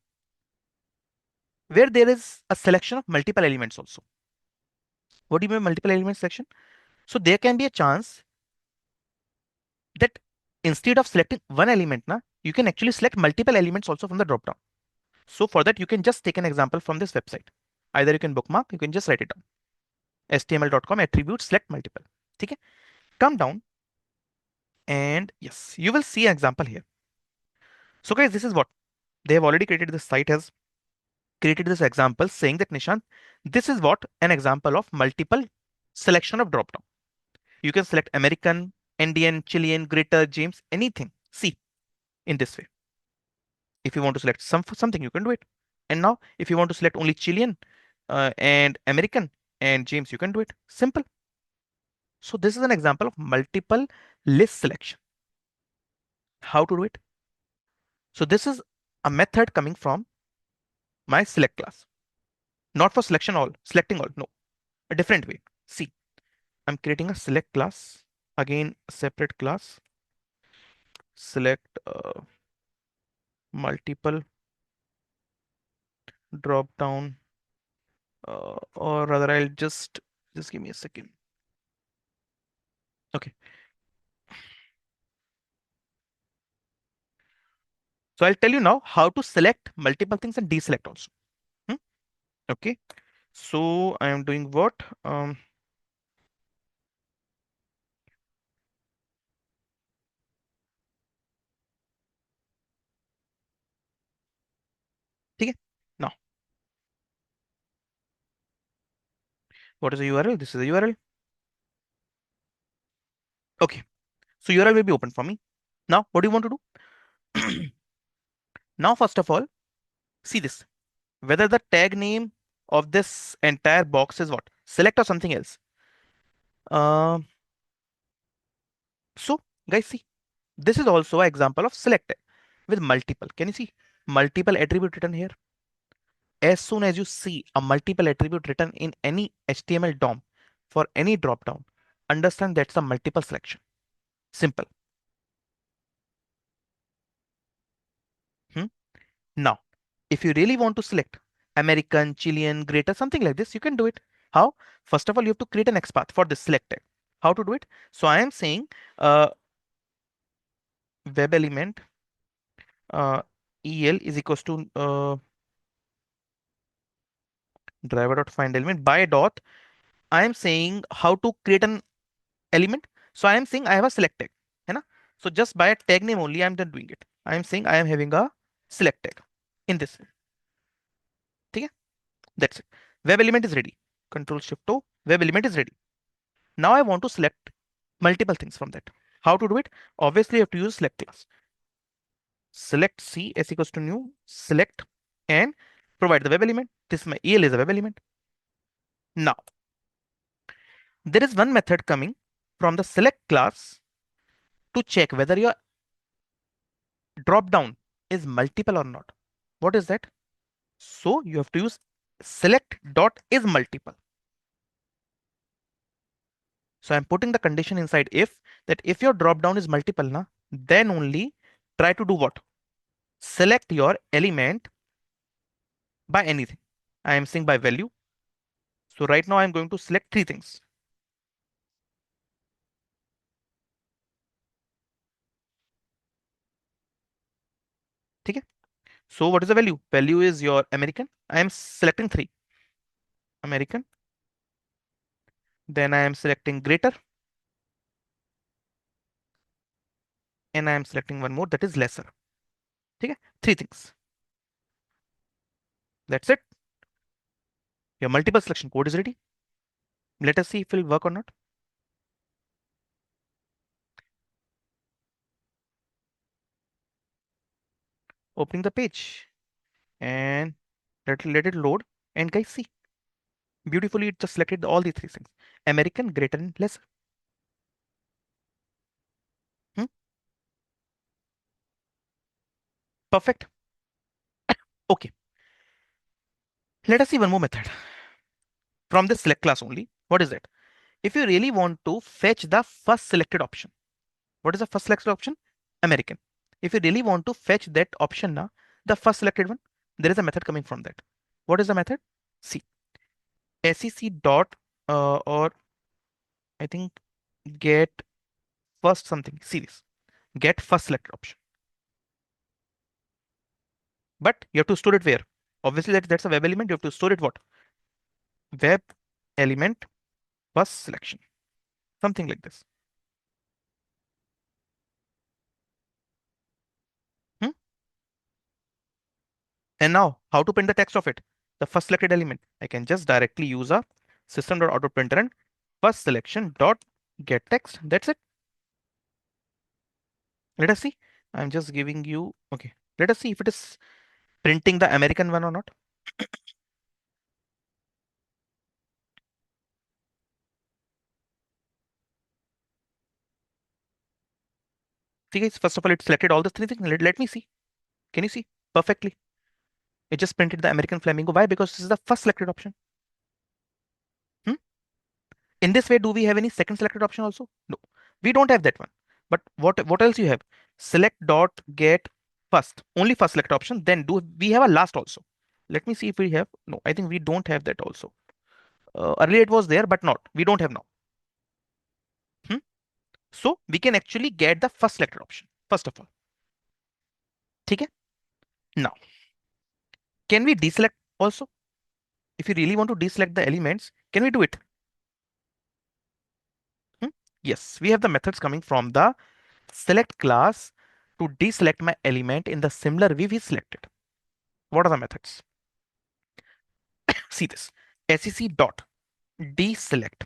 where there is a selection of multiple elements also. What do you mean multiple element selection? So there can be a chance that instead of selecting one element, you can actually select multiple elements also from the dropdown. So for that, you can just take an example from this website. Either you can bookmark, you can just write it down. html.com attributes select multiple. Okay? Come down and yes, you will see an example here. So guys, this is what they have already created. This site has created this example saying that Nishant, this is what an example of multiple selection of dropdown. You can select American, Indian, Chilean, Greater, James, anything. See, in this way. If you want to select something, you can do it. And now, if you want to select only Chilean and American and James, you can do it. Simple. So this is an example of multiple list selection. How to do it? So this is a method coming from my select class. Not for selection all, selecting all. No, a different way. See, I'm creating a select class. Again, a separate class. Select multiple drop down, or rather, I'll just give me a second. Okay. So I'll tell you now how to select multiple things and deselect also. Hmm? Okay. So I am doing what? Okay. Now What is the URL? This is the URL. Okay. So URL will be open for me. Now, what do you want to do? Now, first of all, see this. Whether the tag name of this entire box is what? Select or something else. Uh, so, guys, see. This is also an example of select with multiple. Can you see multiple attribute written here? As soon as you see a multiple attribute written in any HTML DOM for any dropdown, understand that's a multiple selection. Simple. Hmm? Now, if you really want to select American, Chilean, greater, something like this, you can do it. How? First of all, you have to create an XPath for this select tag. How to do it? So I am saying uh, web element el is equals to driver dot find element by dot. I am saying how to create an element. So I am saying I have a select tag. है ना? So just by a tag name only, I am done doing it. I am saying I am having a select tag in this. ठीक है? That's it. Web element is ready. Control Shift O. Web element is ready. Now I want to select multiple things from that. How to do it? Obviously, you have to use select class. Select C s equals to new select and provide the web element. This my EL is a web element. Now there is one method coming from the select class to check whether your drop down is multiple or not. What is that? So you have to use select dot is multiple. So I'm putting the condition inside if that if your drop down is multiple, na, then only try to do what? Select your element by anything. I am saying by value. So right now I'm going to select three things. Okay. So what is the value? Value is your American. I am selecting three. American. Then I am selecting greater. And I am selecting one more that is lesser. Okay. Three things. That's it. Your multiple selection code is ready. Let us see if it will work or not. Opening the page and let it load. And guys, see beautifully it just selected all these three things: American, greater, and lesser. Hmm? Perfect. Okay. Let us see one more method from the select class only. What is that? If you really want to fetch the first selected option, what is the first selected option? American. If you really want to fetch that option now, the first selected one, there is a method coming from that. What is the method? See, sec dot or I think get first something. See this. Get first selected option. But you have to store it where? Obviously, that's a web element. You have to store it what? Web element first selection. Something like this. Hmm? And now, how to print the text of it? The first selected element. I can just directly use a system.autoprintln and first selection dot get text. That's it. Let us see. I'm just giving you. Okay. Let us see if it is printing the American one or not. See, guys. First of all, it selected all the three things. Let me see. Can you see perfectly? It just printed the American flamingo. Why? Because this is the first selected option. Hmm? In this way, do we have any second selected option also? No, we don't have that one. But what else you have? Select dot get first, only first select option. Then do we have a last also? Let me see if we have. No, I think we don't have that also. Earlier it was there, but not. We don't have now. Hmm? So we can actually get the first selected option first of all. Okay. Now, can we deselect also? If you really want to deselect the elements, can we do it? Hmm? Yes, we have the methods coming from the select class to deselect my element in the similar way we selected. What are the methods? See this. Sec dot. deselect.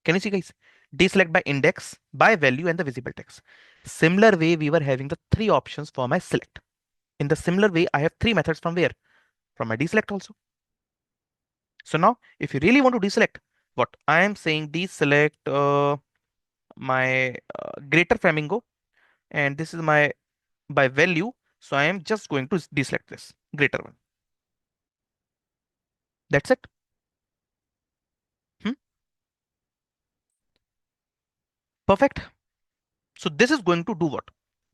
Can you see, guys? Deselect by index, by value, and the visible text. Similar way, we were having the three options for my select. In the similar way, I have three methods from where? From my deselect also. So now, if you really want to deselect, what I am saying, deselect my greater flamingo, and this is my by value. So I am just going to deselect this greater one. That's it. Hmm? Perfect. So this is going to do what?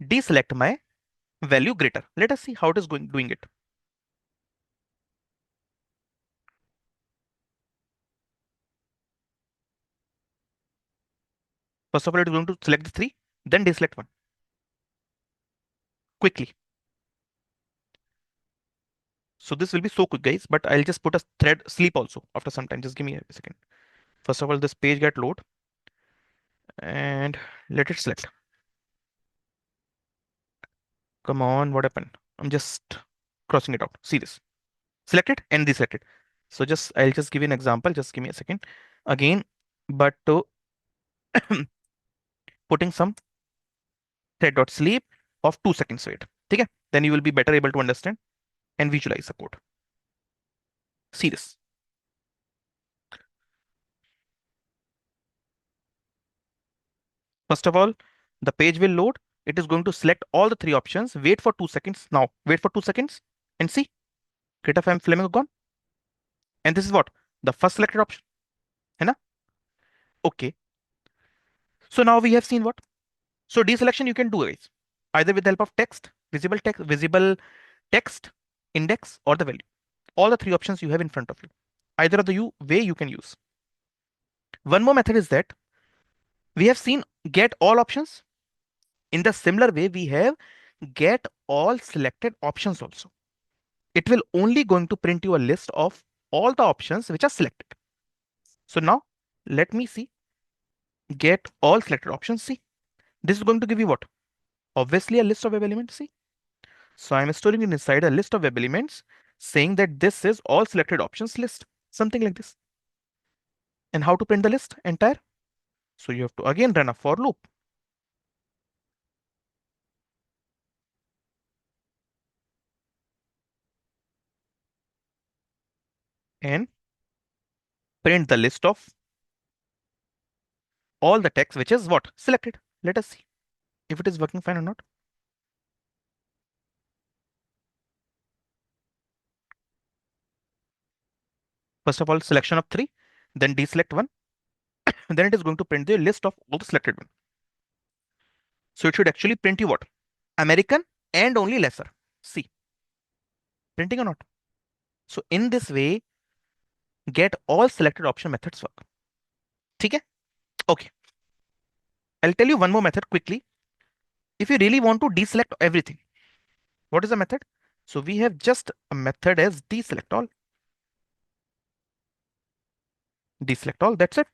Deselect my value greater. Let us see how it is going doing it. First of all, it is going to select the three, then deselect one quickly. So this will be so quick, guys, but I'll just put a thread sleep also after some time. Just give me a second. First of all, this page get load and let it select. Come on, what happened? I'm just crossing it out. See this. Select it and deselect it. So I'll just give you an example. Just give me a second. Again, but putting some thread.sleep of 2 seconds wait. Okay? Then you will be better able to understand and visualize the code. See this. First of all, the page will load. It is going to select all the three options. Wait for 2 seconds. Now, wait for 2 seconds and see. Create a flamingo gone. And this is what? The first selected option. है ना? Okay. So now we have seen what? So deselection you can do, guys, either with the help of visible text, index, or the value. All the three options you have in front of you. Either of the way you can use. One more method is that we have seen get all options. In the similar way, we have get all selected options also. It will only going to print you a list of all the options which are selected. So now let me see get all selected options. See, this is going to give you what? Obviously a list of web elements. See, so I'm storing it inside a list of web elements saying that this is all selected options list, something like this. And how to print the list entire? So you have to again run a for loop. And print the list of all the text which is what? Selected. Let us see if it is working fine or not. First of all, selection of three, then deselect one, and then it is going to print the list of all the selected one. So it should actually print you what? American and only lesser. See, printing or not? So in this way, get all selected option methods work. Okay? Okay. I'll tell you one more method quickly. If you really want to deselect everything, what is the method? So we have just a method as deselect all. Deselect all, that's it.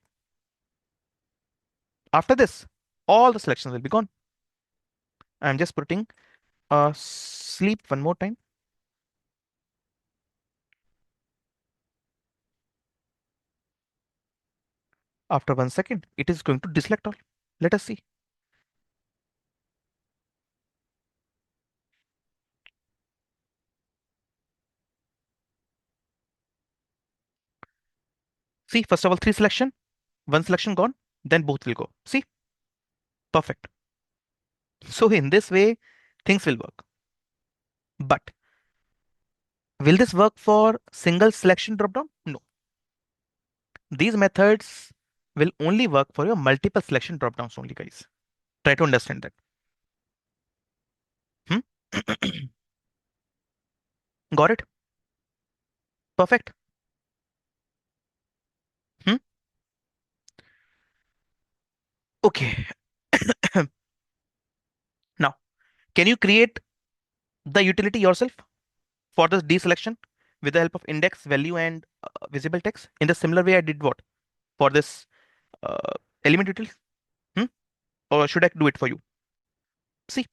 After this, all the selections will be gone. I'm just putting sleep one more time. After 1 second, it is going to deselect all. Let us see. See, first of all, three selection, one selection gone, then both will go. See, perfect. So in this way, things will work. But will this work for single selection dropdown? No. These methods will only work for your multiple selection dropdowns only, guys. Try to understand that. Hmm? Got it? Perfect. Hmm? Okay. Now, can you create the utility yourself for this deselection with the help of index, value, and visible text? In the similar way I did what? For this uh, element utility? Hmm? Or should I do it for you? See,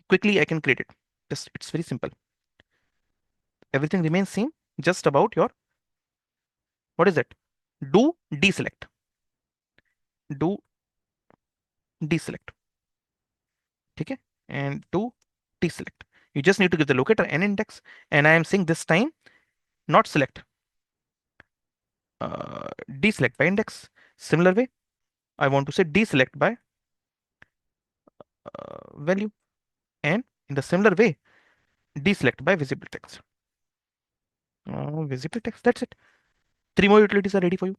quickly I can create it. Just it's very simple. Everything remains same, just about your what is it? do deselect, do deselect. ठीक है, and do deselect. You just need to give the locator an index, and I am saying this time not select, deselect by index. Similar way, I want to say deselect by value, and in the similar way, deselect by visible text. Visible text. That's it. Three more utilities are ready for you.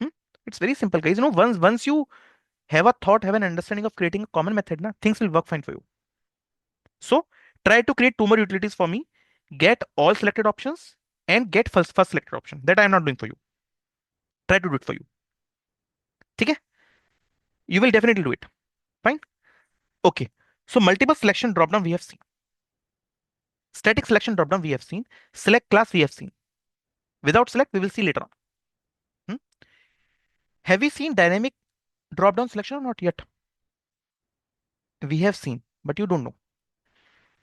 Hmm? It's very simple, guys. You know, once you have a thought, have an understanding of creating a common method, na, things will work fine for you. So try to create two more utilities for me. Get all selected options and get first selected option. That I am not doing for you. Try to do it for you. Okay? You will definitely do it. Fine. Okay. So multiple selection dropdown we have seen. Static selection dropdown we have seen. Select class we have seen. Without select we will see later on. Hmm? Have we seen dynamic dropdown selection or not yet? We have seen, but you don't know.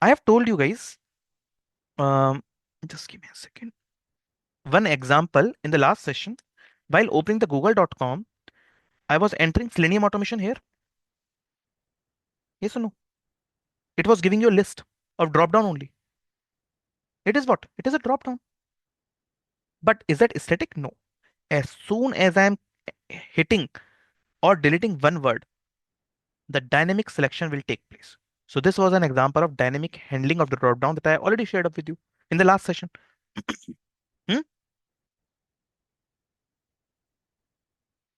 I have told you guys. Um, just give me a second. One example in the last session, while opening the google.com, I was entering Selenium automation here. Yes or no? It was giving you a list of dropdown only. It is what? It is a dropdown. But is that static? No. As soon as I'm hitting or deleting one word, the dynamic selection will take place. So this was an example of dynamic handling of the dropdown that I already shared up with you in the last session. Hmm?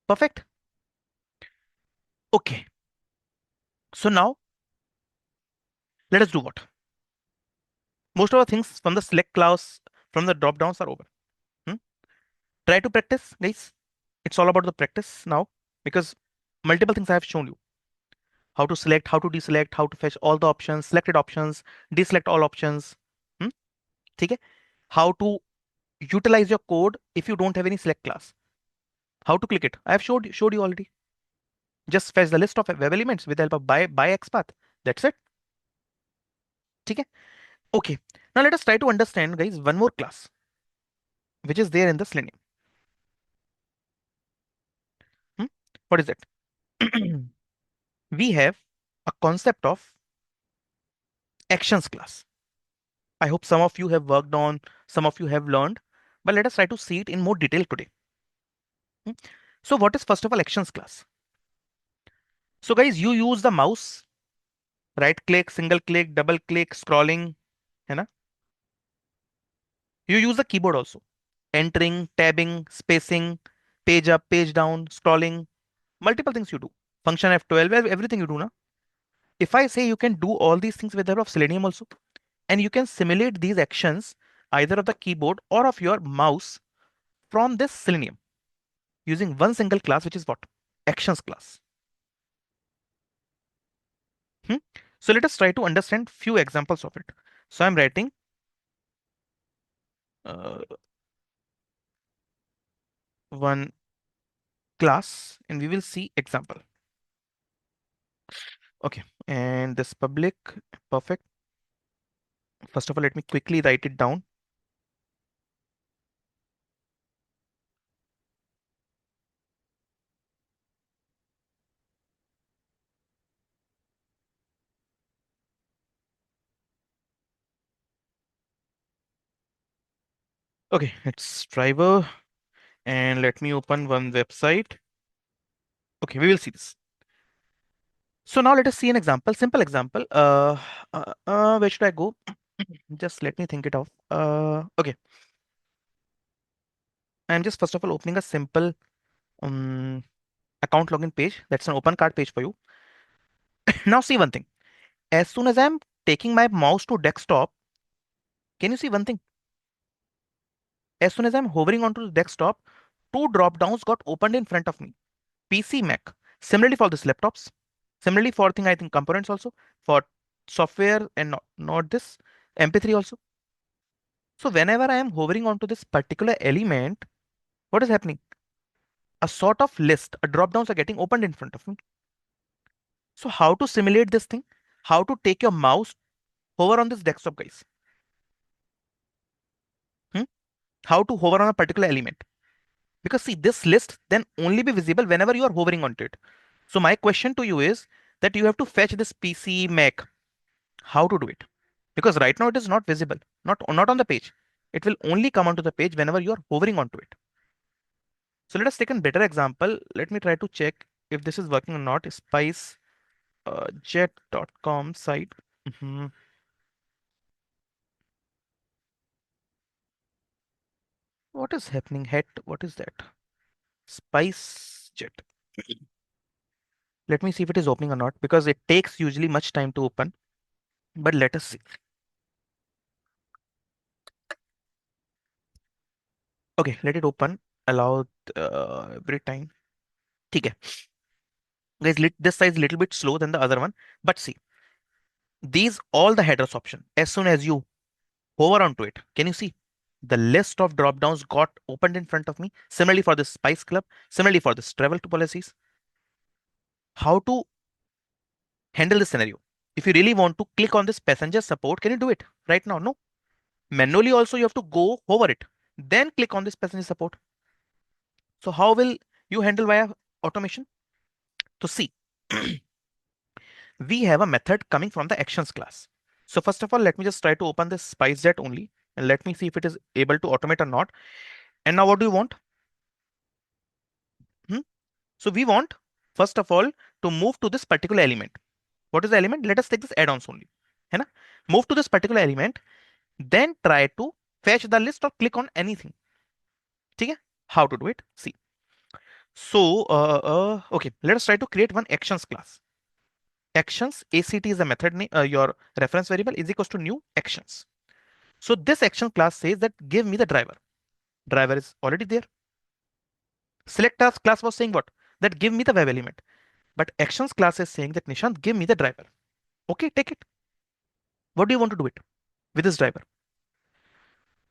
Perfect. Okay. So now let us do what? Most of the things from the select class from the dropdowns are over. Hmm? Try to practice, guys. It's all about the practice now because multiple things I have shown you. How to select, how to deselect, how to fetch all the options, selected options, deselect all options. Hmm? ठीक है? How to utilize your code if you don't have any select class. How to click it. I have showed you already. Just fetch the list of web elements with the help of by XPath. That's it. ठीक है? Okay. Now let us try to understand, guys, one more class which is there in the Selenium. Hmm? What is it? We have a concept of actions class. I hope some of you have worked on, some of you have learned, but let us try to see it in more detail today. Hmm? So what is first of all actions class? So guys, you use the mouse, right click, single click, double click, scrolling, है ना? You use the keyboard also. Entering, tabbing, spacing, page up, page down, scrolling, multiple things you do. Function F12, everything you do now. If I say you can do all these things with the help of Selenium also, and you can simulate these actions either of the keyboard or of your mouse from this Selenium using one single class, which is what? Actions class. Hmm? So let us try to understand few examples of it. So I'm writing uh, one class and we will see example. Okay, and this public, perfect. First of all, let me quickly write it down. Okay, it's driver and let me open one website. Okay, we will see this. So now let us see an example, simple example. Where should I go? Just let me think it off. Okay, I'm just first of all opening a simple um, account login page. That's an open card page for you. Now see one thing. As soon as I'm taking my mouse to desktop, can you see one thing? As soon as I'm hovering onto the desktop, two drop downs got opened in front of me. PC, Mac. Similarly for this laptops. Similarly for thing I think components also for software and not this MP3 also. So whenever I am hovering onto this particular element, what is happening? A sort of list, a drop downs are getting opened in front of me. So how to simulate this thing? How to take your mouse hover on this desktop, guys? Hmm? How to hover on a particular element? Because see, this list then only be visible whenever you are hovering onto it. So my question to you is that you have to fetch this PC Mac. How to do it? Because right now it is not visible, not on the page. It will only come onto the page whenever you are hovering onto it. So let us take a better example. Let me try to check if this is working or not. Spice jet.com site. Mhm. What is happening? Het, what is that? Spice jet. Let me see if it is opening or not because it takes usually much time to open. But let us see. Okay, let it open. Allow every time. ठीक है. Guys, this size is a little bit slow than the other one. But see, these all the headers option. As soon as you hover onto it, can you see? The list of drop downs got opened in front of me. Similarly for the Spice Club, similarly for this travel to policies. How to handle this scenario? If you really want to click on this passenger support, can you do it right now? No. Manually also you have to go over it. Then click on this passenger support. So how will you handle via automation? To see, we have a method coming from the actions class. So first of all, let me just try to open this SpiceJet only and let me see if it is able to automate or not. And now what do you want? Hmm? So we want, first of all, to move to this particular element. What is the element? Let us take this add-ons only. है ना? Move to this particular element, then try to fetch the list or click on anything. ठीक है? How to do it? See. So, okay, let us try to create one actions class. Actions, ACT is a method name, your reference variable is equals to new actions. So this action class says that give me the driver. Driver is already there. Selectors class was saying what? That give me the web element. But actions class is saying that Nishant, give me the driver. Okay, take it. What do you want to do it with this driver?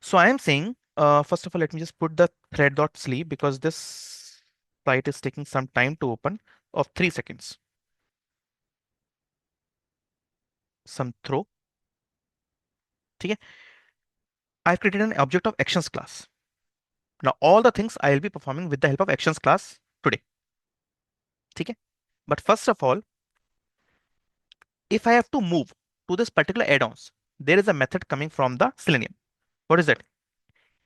So I am saying, first of all, let me just put the thread.sleep because this site is taking some time to open of 3 seconds. Some throw. Okay. I've created an object of actions class. Now all the things I will be performing with the help of actions class today. Okay. But first of all, if I have to move to this particular add-ons, there is a method coming from the Selenium. What is that?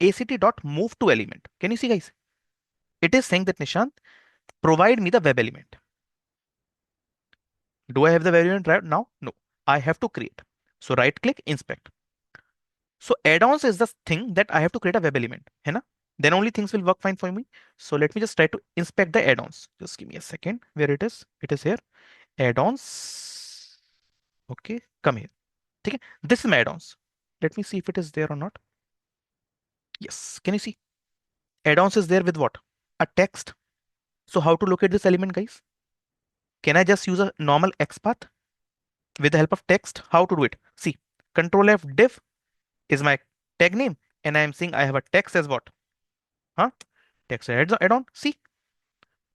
act.move to element. Can you see, guys? It is saying that Nishant, provide me the web element. Do I have the web element right now? No. I have to create. So right click, inspect. So add-ons is the thing that I have to create a web element. है ना? Then only things will work fine for me. So let me just try to inspect the add-ons. Just give me a second. Where it is? It is here. Add-ons. Okay, come here. Okay, this is my add-ons. Let me see if it is there or not. Yes, can you see? Add-ons is there with what? A text. So how to locate this element, guys? Can I just use a normal XPath with the help of text? How to do it? See, Control F div is my tag name, and I am saying I have a text as what? Huh? Text add-on. See,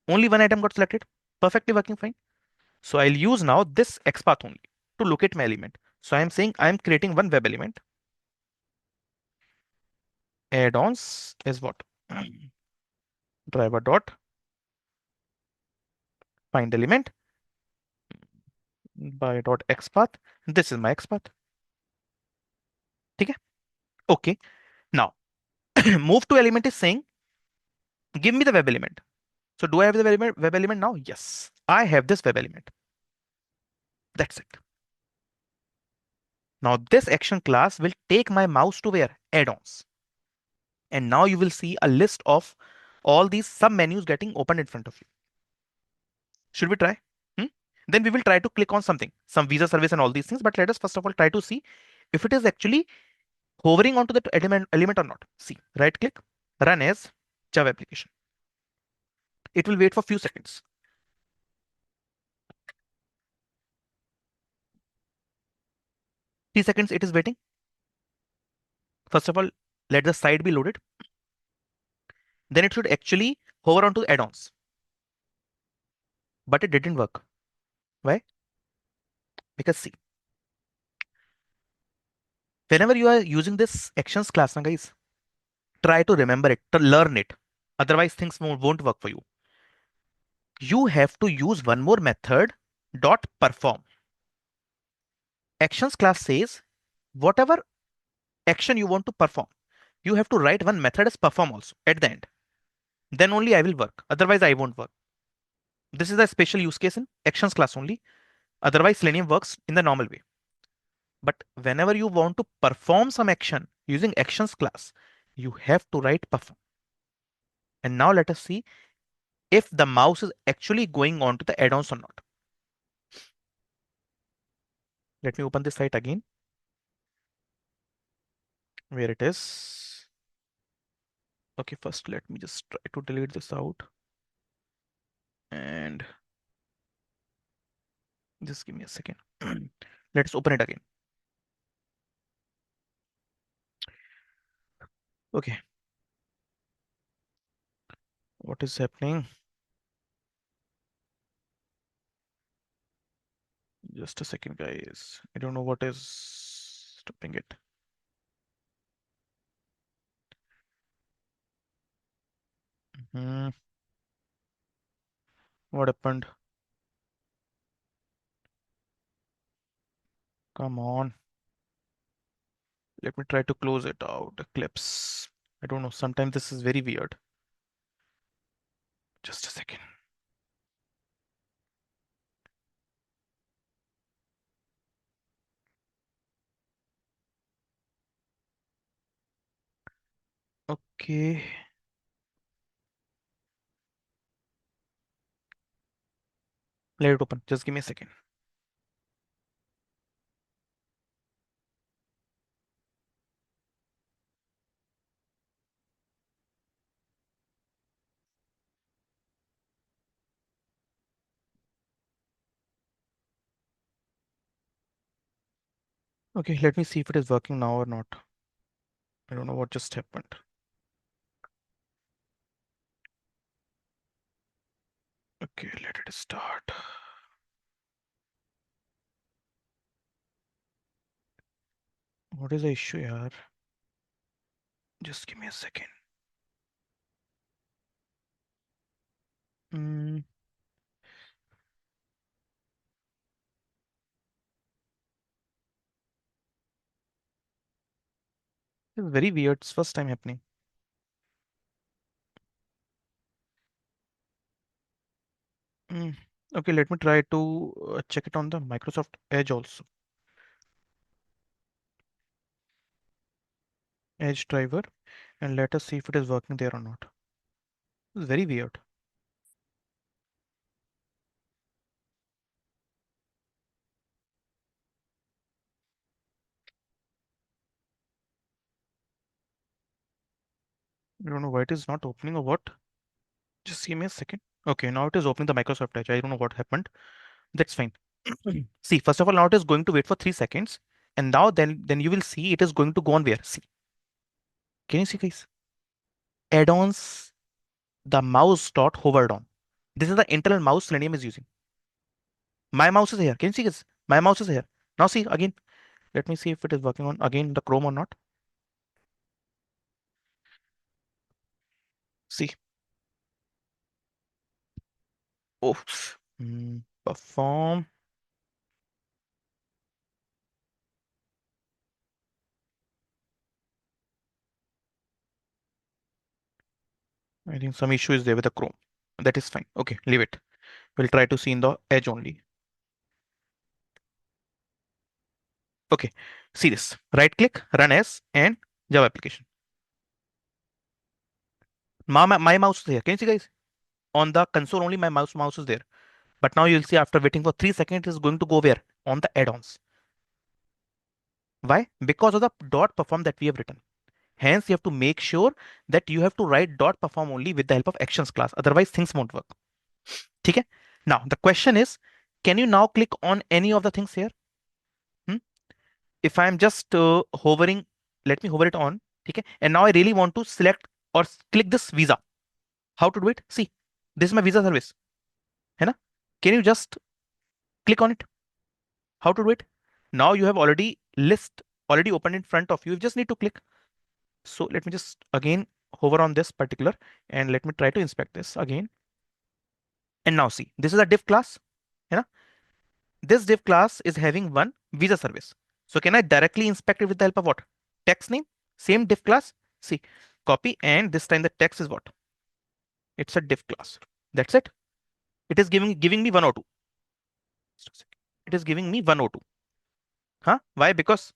only one item got selected. Perfectly working fine. So I'll use now this XPath only to locate my element. So I'm saying I'm creating one web element. Add-ons is what? Driver dot find element by dot XPath. This is my XPath. ठीक है? Okay. Now move to element is saying give me the web element. So do I have the web element now? Yes, I have this web element. That's it. Now this action class will take my mouse to where? Add-ons. And now you will see a list of all these sub menus getting opened in front of you. Should we try? Hmm? Then we will try to click on something, some visa service and all these things. But let us first of all try to see if it is actually hovering onto the element or not. See, right click, run as Java application. It will wait for a few seconds. 3 seconds it is waiting. First of all, let the site be loaded. Then it should actually hover onto add-ons. But it didn't work. Why? Because see, whenever you are using this actions class, now guys, try to remember it, to learn it. Otherwise, things won't work for you. You have to use one more method, dot perform. Actions class says whatever action you want to perform, you have to write one method as perform also at the end. Then only I will work. Otherwise, I won't work. This is a special use case in actions class only. Otherwise, Selenium works in the normal way. But whenever you want to perform some action using actions class, you have to write perform. And now let us see if the mouse is actually going on to the add-ons or not. Let me open this site again, where it is. Okay, first let me just try to delete this out. And just give me a second. Let's open it again. Okay, what is happening? Just a second, guys. I don't know what is stopping it. Hmm. What happened? Come on. Let me try to close it out. Eclipse. I don't know. Sometimes this is very weird. Just a second. Okay. Let it open. Just give me a second. Okay, let me see if it is working now or not. I don't know what just happened. Okay, let it start. What is the issue here? Just give me a second. Hmm. It's very weird. It's first time happening. Hmm. Okay, let me try to check it on the Microsoft Edge also. Edge driver, and let us see if it is working there or not. It's very weird. I don't know why it is not opening or what. Just give me a second. Okay, now it is opening the Microsoft Edge. I don't know what happened. That's fine. See, first of all, now it is going to wait for 3 seconds, and now then you will see it is going to go on where. See, can you see, guys? Add-ons, the mouse dot hovered on. This is the internal mouse Selenium is using. My mouse is here. Can you see this? My mouse is here. Now see again. Let me see if it is working on again the Chrome or not. See. Oh, perform. I think some issue is there with the Chrome. That is fine. Okay, leave it. We'll try to see in the Edge only. Okay, see this. Right click, run as, and Java application. My mouse is here. Can you see, guys? On the console only, my mouse is there. But now you'll see after waiting for 3 seconds, it is going to go where? On the add-ons. Why? Because of the dot perform that we have written. Hence, you have to make sure that you have to write dot perform only with the help of actions class. Otherwise, things won't work. Okay? Now, the question is, can you now click on any of the things here? Hmm? If I'm just hovering, let me hover it on. Okay? And now I really want to select or click this visa. How to do it? See, this is my visa service. है ना? Can you just click on it? How to do it? Now you have already list already opened in front of you. You just need to click. So let me just again hover on this particular, and let me try to inspect this again. And now see, this is a div class. You know, this div class is having one visa service. So can I directly inspect it with the help of what? Text name, same div class. See, copy, and this time the text is what? It's a div class. That's it. It is giving me 102. It is giving me 102. Huh? Why? Because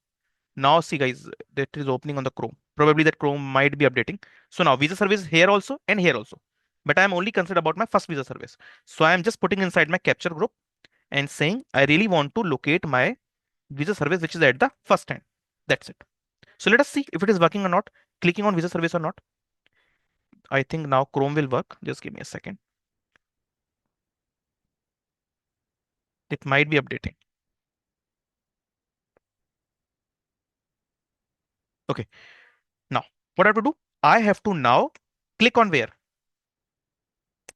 now see guys, that is opening on the Chrome. Probably that Chrome might be updating. So now visa service here also and here also. But I'm only concerned about my first visa service. So I'm just putting inside my capture group and saying I really want to locate my visa service which is at the first end. That's it. So let us see if it is working or not. Clicking on visa service or not. I think now Chrome will work. Just give me a second. It might be updating. Okay. Now what I have to do? I have to now click on where?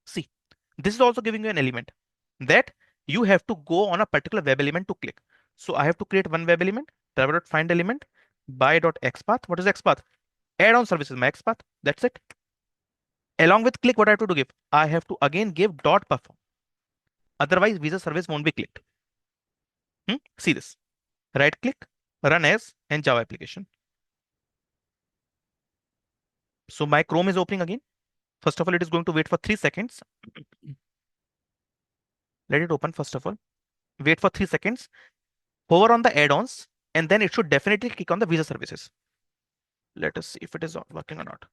See, this is also giving you an element that you have to go on a particular web element to click. So I have to create one web element, driver.find element, by.xpath. What is XPath? Add-on services, my XPath. That's it. Along with click, what I have to do give? I have to again give dot perform. Otherwise, visa service won't be clicked. See this. Right click, run as, and Java application. So my Chrome is opening again. First of all, it is going to wait for 3 seconds. Let it open first of all. Wait for 3 seconds. Hover on the add-ons, and then it should definitely click on the visa services. Let us see if it is working or not.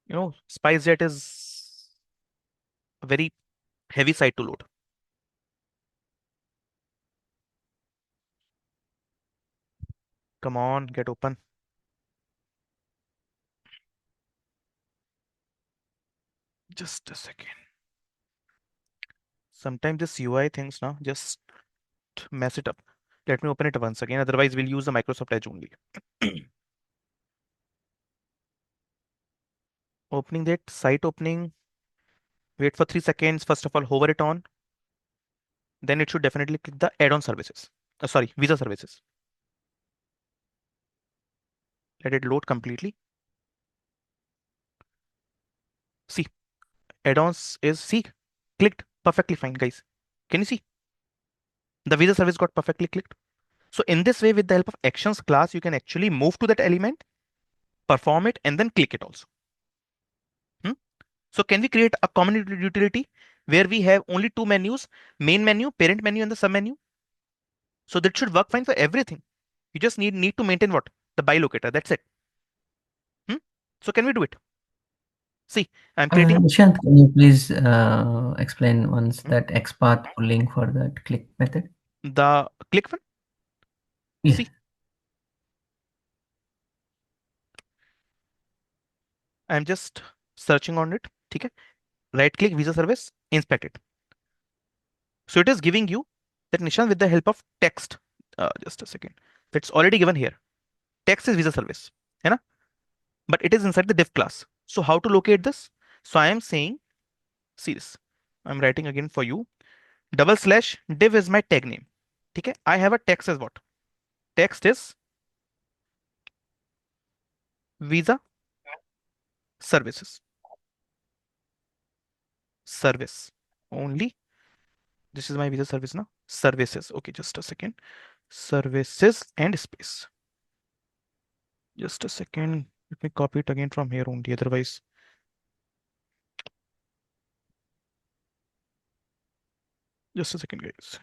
You know, SpiceJet is a very heavy site to load. Come on, get open. Just a second. Sometimes this UI things now just mess it up. Let me open it once again. Otherwise, we'll use the Microsoft Edge only. Opening that site opening. Wait for 3 seconds. First of all, hover it on. Then it should definitely click the add-on services. Sorry, visa services. Let it load completely. See, add-ons is see, clicked perfectly fine, guys. Can you see? The visa service got perfectly clicked. So in this way, with the help of actions class, you can actually move to that element, perform it, and then click it also. So can we create a common utility where we have only two menus, main menu, parent menu, and the sub menu? So that should work fine for everything. You just need to maintain what? The buy locator. That's it. So can we do it? See, I'm creating
Nishant, can you please explain once
hmm,
that XPath pulling for that click method?
the click one.
Yes.
See, I'm just searching on it. Okay. Right click visa service, inspect it. So it is giving you that Nishan with the help of text. Just a second. It's already given here. Text is visa service. You know? But it is inside the div class. So how to locate this? So I am saying, see this. I'm writing again for you. / div is my tag name. Okay. I have a text as what? Text is visa services. Service only. This is my visa service now. Services. Okay, just a second. Services and space. Just a second. Let me copy it again from here only. Otherwise, just a second, guys.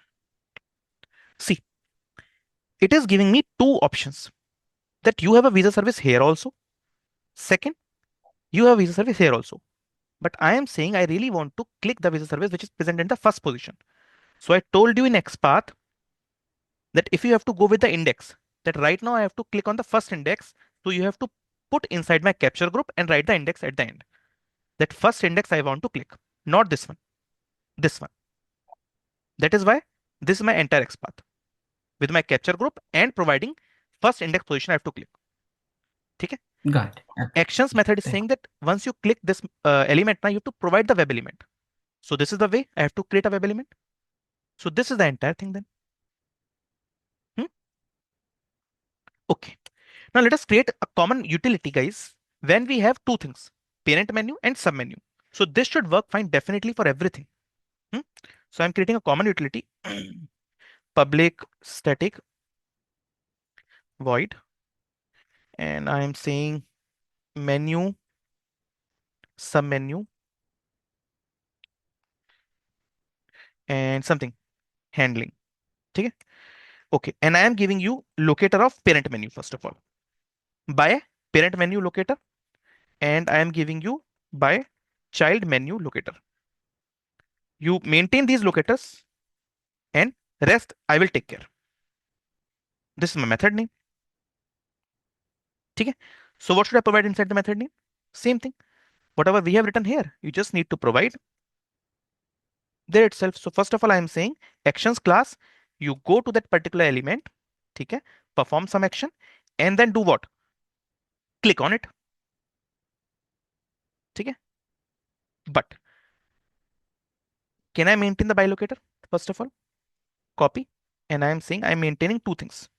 See, it is giving me two options that you have a visa service here also. Second, you have a visa service here also. But I am saying I really want to click the visa service which is present in the first position. So I told you in XPath that if you have to go with the index, that right now I have to click on the first index. So you have to put inside my capture group and write the index at the end. That first index I want to click, not this one, this one. That is why this is my entire XPath with my capture group and providing first index position I have to click. Okay?
Got it.
Actions method is saying that once you click this element, now you have to provide the web element. So this is the way I have to create a web element. So this is the entire thing then. Hmm? Okay. Now let us create a common utility, guys, when we have two things, parent menu and submenu. So this should work fine definitely for everything. Hmm? So I'm creating a common utility, public static void, and I'm saying menu, submenu, and something handling. Okay. Okay. And I am giving you locator of parent menu first of all by parent menu locator, and I am giving you by child menu locator. You maintain these locators and rest I will take care. This is my method name. Okay. So what should I provide inside the method name? Same thing. Whatever we have written here, you just need to provide there itself. So first of all, I am saying actions class, you go to that particular element, okay, perform some action, and then do what? Click on it. Okay. But can I maintain the bilocator? First of all, copy, and I am saying I am maintaining two things.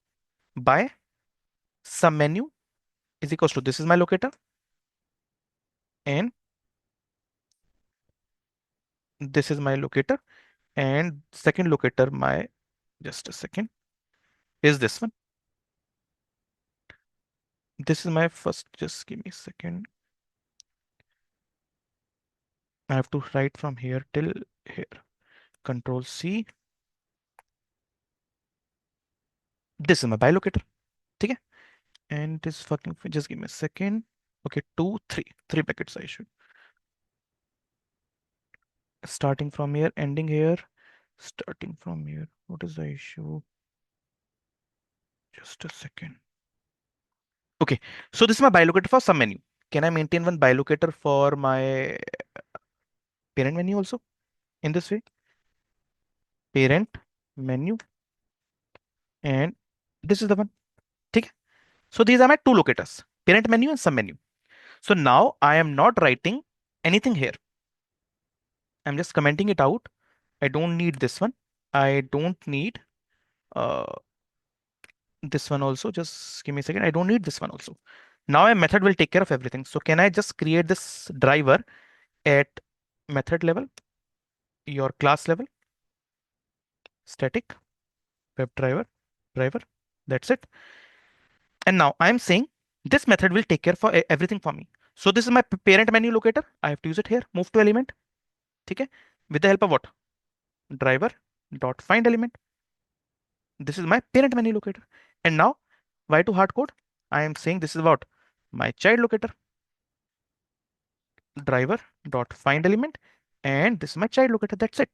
By some menu is equals to this is my locator, and this is my locator, and second locator, my just a second, is this one. This is my first, just give me a second. I have to write from here till here. Control C. This is my bilocator. Okay. And this fucking, just give me a second. Okay, two, three packets I should. Starting from here, ending here, starting from here. What is the issue? Just a second. Okay, so this is my bilocator for some menu. Can I maintain one bilocator for my parent menu also in this way? Parent menu, and this is the one. Okay. So these are my two locators, parent menu and sub menu. So now I am not writing anything here. I'm just commenting it out. I don't need this one. I don't need uh, this one also. Just give me a second. I don't need this one also. Now a method will take care of everything. So can I just create this driver at method level, your class level, static driver. That's it. And now I'm saying this method will take care for everything for me. So this is my parent menu locator. I have to use it here. Move to element. Okay. With the help of what? Driver dot find element. This is my parent menu locator. And now why to hard code? I am saying this is about my child locator, driver dot find element, and this is my child locator. That's it.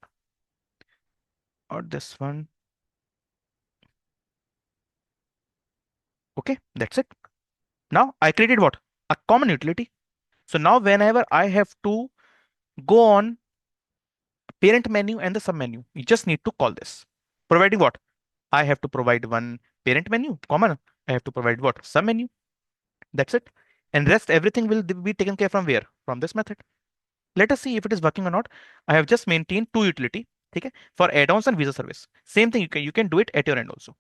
Or this one. Okay, that's it. Now I created what? A common utility. So now whenever I have to go on parent menu and the sub menu, you just need to call this. Providing what? I have to provide one parent menu, common. I have to provide what? Sub menu. That's it. And rest everything will be taken care from where? From this method. Let us see if it is working or not. I have just maintained two utility, okay, for add-ons and visa service. Same thing, you can do it at your end also.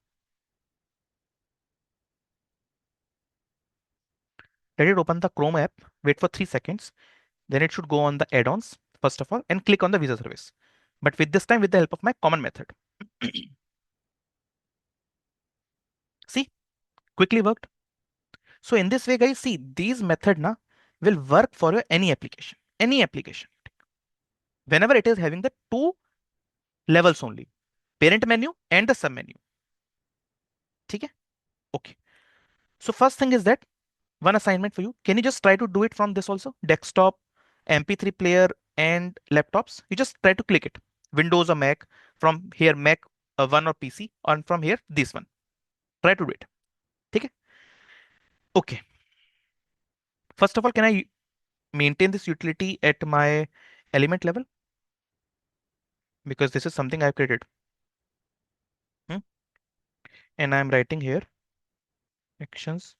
Let it open the Chrome app, wait for 3 seconds. Then it should go on the add-ons, first of all, and click on the visa service. But with this time, with the help of my common method. See, quickly worked. So in this way, guys, see, these method na will work for your any application. Any application. Whenever it is having the two levels only, parent menu and the sub menu. Okay? Okay. So first thing is that one assignment for you. Can you just try to do it from this also? Desktop, MP3 player, and laptops. You just try to click it. Windows or Mac. From here, Mac one or PC, and from here, this one. Try to do it. Okay. Okay. First of all, can I maintain this utility at my element level? Because this is something I've created. Hmm? And I'm writing here actions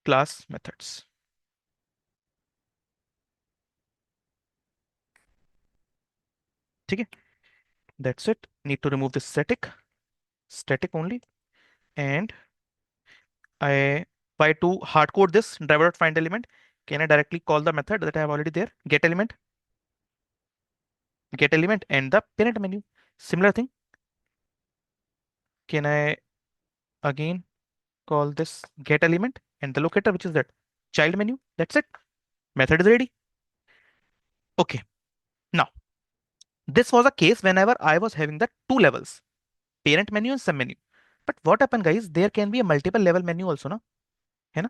class methods. Okay. That's it. Need to remove this static. static only, and I by to hard code this driver.find element, can I directly call the method that I have already there? Get element and the parent menu. Similar thing. Can I again call this get element and the locator, which is that child menu? That's it. Method is ready. Okay. Now, this was a case whenever I was having the two levels, parent menu and sub menu. But what happened, guys? There can be a multiple level menu also, na? है ना?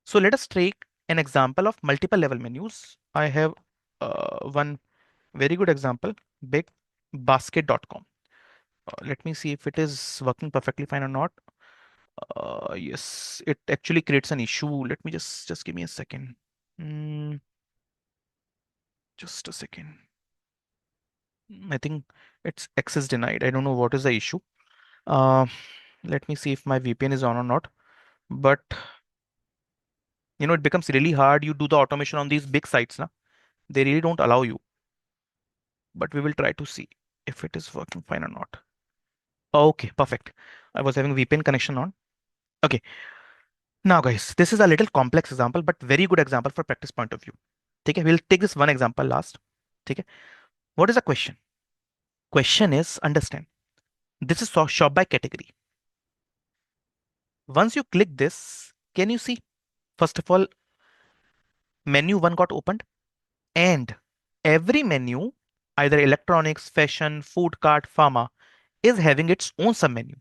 So let us take an example of multiple level menus. I have one very good example, bigbasket.com. Let me see if it is working perfectly fine or not. Yes, it actually creates an issue. Let me just give me a second. Mm, just a second. I think it's access denied. I don't know what is the issue. Uh, Let me see if my VPN is on or not. But it becomes really hard. You do the automation on these big sites, na? They really don't allow you. But we will try to see if it is working fine or not. Okay, perfect. I was having VPN connection on. Okay, now guys, this is a little complex example, but very good example for practice point of view. Okay, we'll take this one example last. Okay, what is the question? Question is understand. This is shop by category. Once you click this, can you see? First of all, menu one got opened, and every menu, either electronics, fashion, food cart, pharma, is having its own submenu.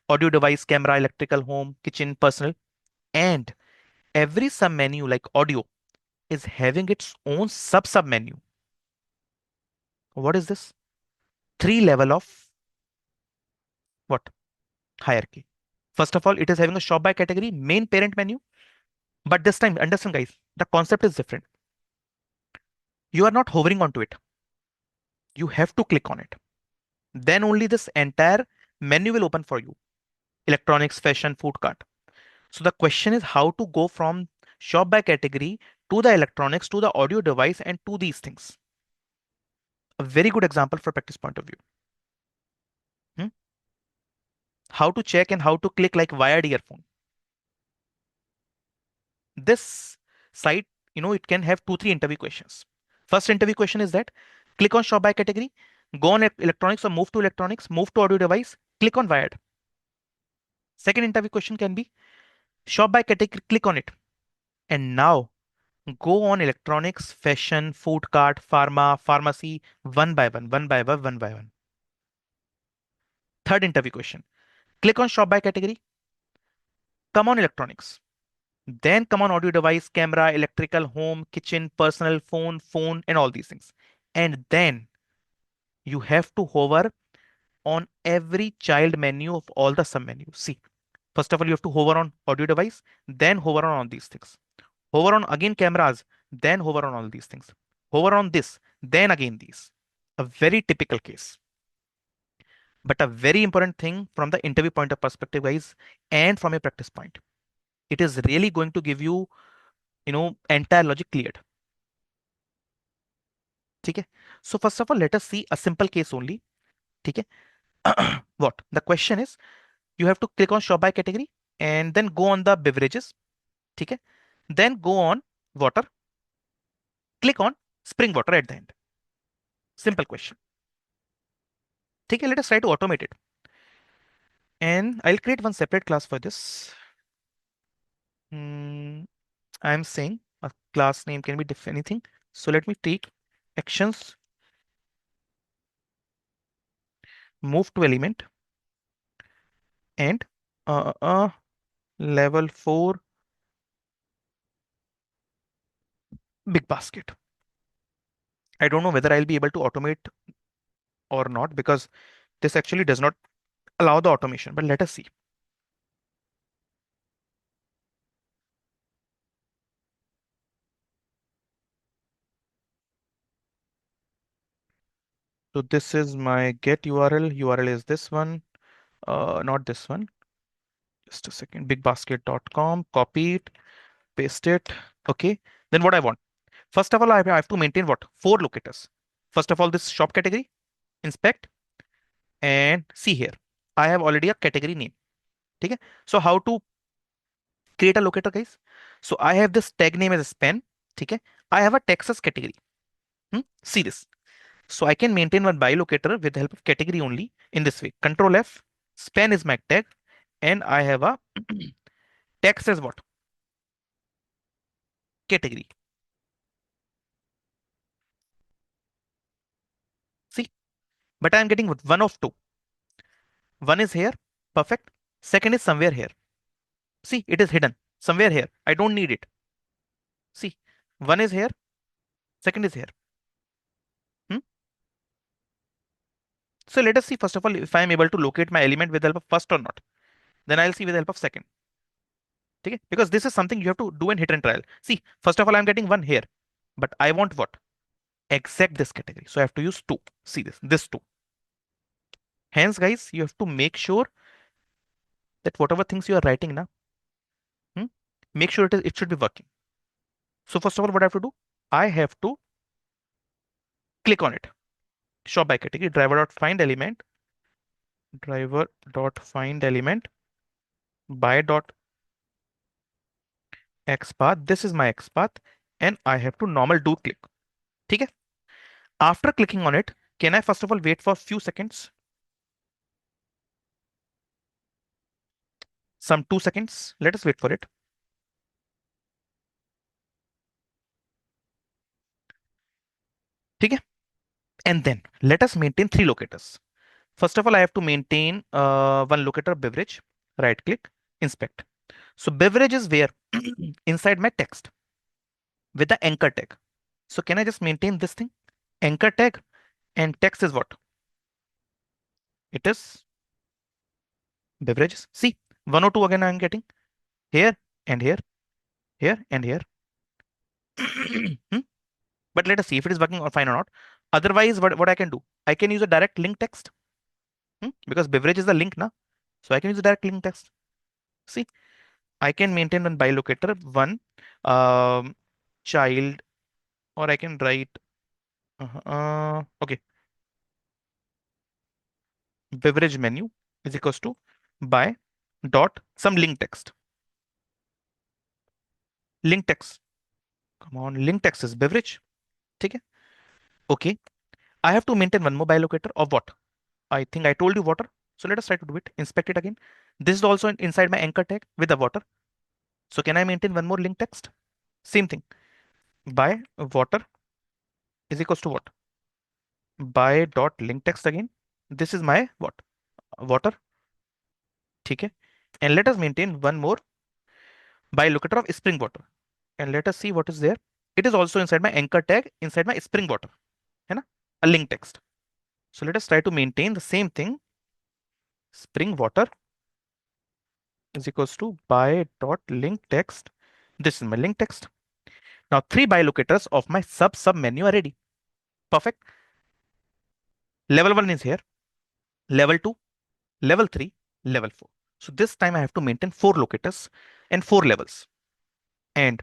Audio device, camera, electrical, home, kitchen, personal, and every submenu like audio is having its own sub-submenu. What is this? Three level of what? Hierarchy. First of all, it is having a shop by category, main parent menu. But this time, understand guys, the concept is different. You are not hovering onto it. You have to click on it. Then only this entire menu will open for you. Electronics, fashion, food cart. So the question is how to go from shop by category to the electronics, to the audio device, and to these things. A very good example for practice point of view. Hmm? How to check and how to click like wired earphone. This site, it can have two, three interview questions. First interview question is that click on shop by category, go on electronics or move to electronics, move to audio device, click on wired. Second interview question can be shop by category, click on it. And now go on electronics, fashion, food cart, pharma, pharmacy, one by one, one by one, one by one. Third interview question. Click on shop by category, come on electronics. Then come on audio device, camera, electrical, home, kitchen, personal, phone, and all these things. And then you have to hover on every child menu of all the sub menus. See, first of all, you have to hover on audio device, then hover on all these things. Hover on again cameras, then hover on all these things. Hover on this, then again these. A very typical case. But a very important thing from the interview point of perspective, guys, and from a practice point. It is really going to give you, entire logic cleared. ठीक है? So first of all, let us see a simple case only. ठीक है? What? The question is, you have to click on shop by category and then go on the beverages. ठीक है? Then go on water. Click on spring water at the end. Simple question. ठीक है? Let us try to automate it. And I'll create one separate class for this. I'm saying a class name can be anything. So let me take actions, move to element, and level 4 big basket. I don't know whether I'll be able to automate or not because this actually does not allow the automation, but let us see. So this is my get URL. URL is this one, not this one. Just a second, bigbasket.com, copy it, paste it. Okay. Then what I want. First of all, I have to maintain what? 4 locators. First of all, this shop category, inspect, and see here. I have already a category name. Okay. So how to create a locator, guys? So I have this tag name as span. Okay. I have a Texas category. See this. So I can maintain one bilocator with the help of category only in this way. Control F, span is my tag, and I have a text as what? Category. See, but I'm getting one of two. One is here, perfect. Second is somewhere here. See, it is hidden somewhere here. I don't need it. See, one is here, second is here. Hmm? So let us see first of all if I am able to locate my element with the help of first or not. Then I'll see with the help of second. Okay? Because this is something you have to do in hit and trial. See, first of all, I'm getting one here, but I want what? Exact this category. So I have to use two. See this two. Hence, guys, you have to make sure that whatever things you are writing now, make sure it should be working. So first of all, what I have to do? I have to click on it. Shop by category, driver.find element by dot XPath. This is my XPath, and I have to normal do click. Okay? After clicking on it, can I first of all wait for a few seconds? Some 2 seconds. Let us wait for it. Okay? And then let us maintain three locators. First of all, I have to maintain one locator beverage. Right click, inspect. So beverage is where? Inside my text with the anchor tag. So can I just maintain this thing? Anchor tag and text is what? It is beverages. See, 102 again I'm getting here and here, here and here. But let us see if it is working or fine or not. Otherwise, what I can do? I can use a direct link text because beverage is the link now. So I can use a direct link text. See, I can maintain one bilocator, one child, or I can write, okay, beverage menu is equals to by dot some link text. Link text. Come on, link text is beverage. Okay. Okay. I have to maintain one more bilocator of what? I think I told you water. So let us try to do it. Inspect it again. This is also inside my anchor tag with the water. So can I maintain one more link text? Same thing. By water is equals to what? By dot link text again. This is my what? Water. Okay. And let us maintain one more bilocator of spring water. And let us see what is there. It is also inside my anchor tag, inside my spring water. है ना? A link text. So let us try to maintain the same thing. Spring water is equals to by dot link text. This is my link text. Now three bilocators of my sub menu are ready. Perfect. Level 1 is here. Level 2, level 3, level 4. So this time I have to maintain four locators and four levels. And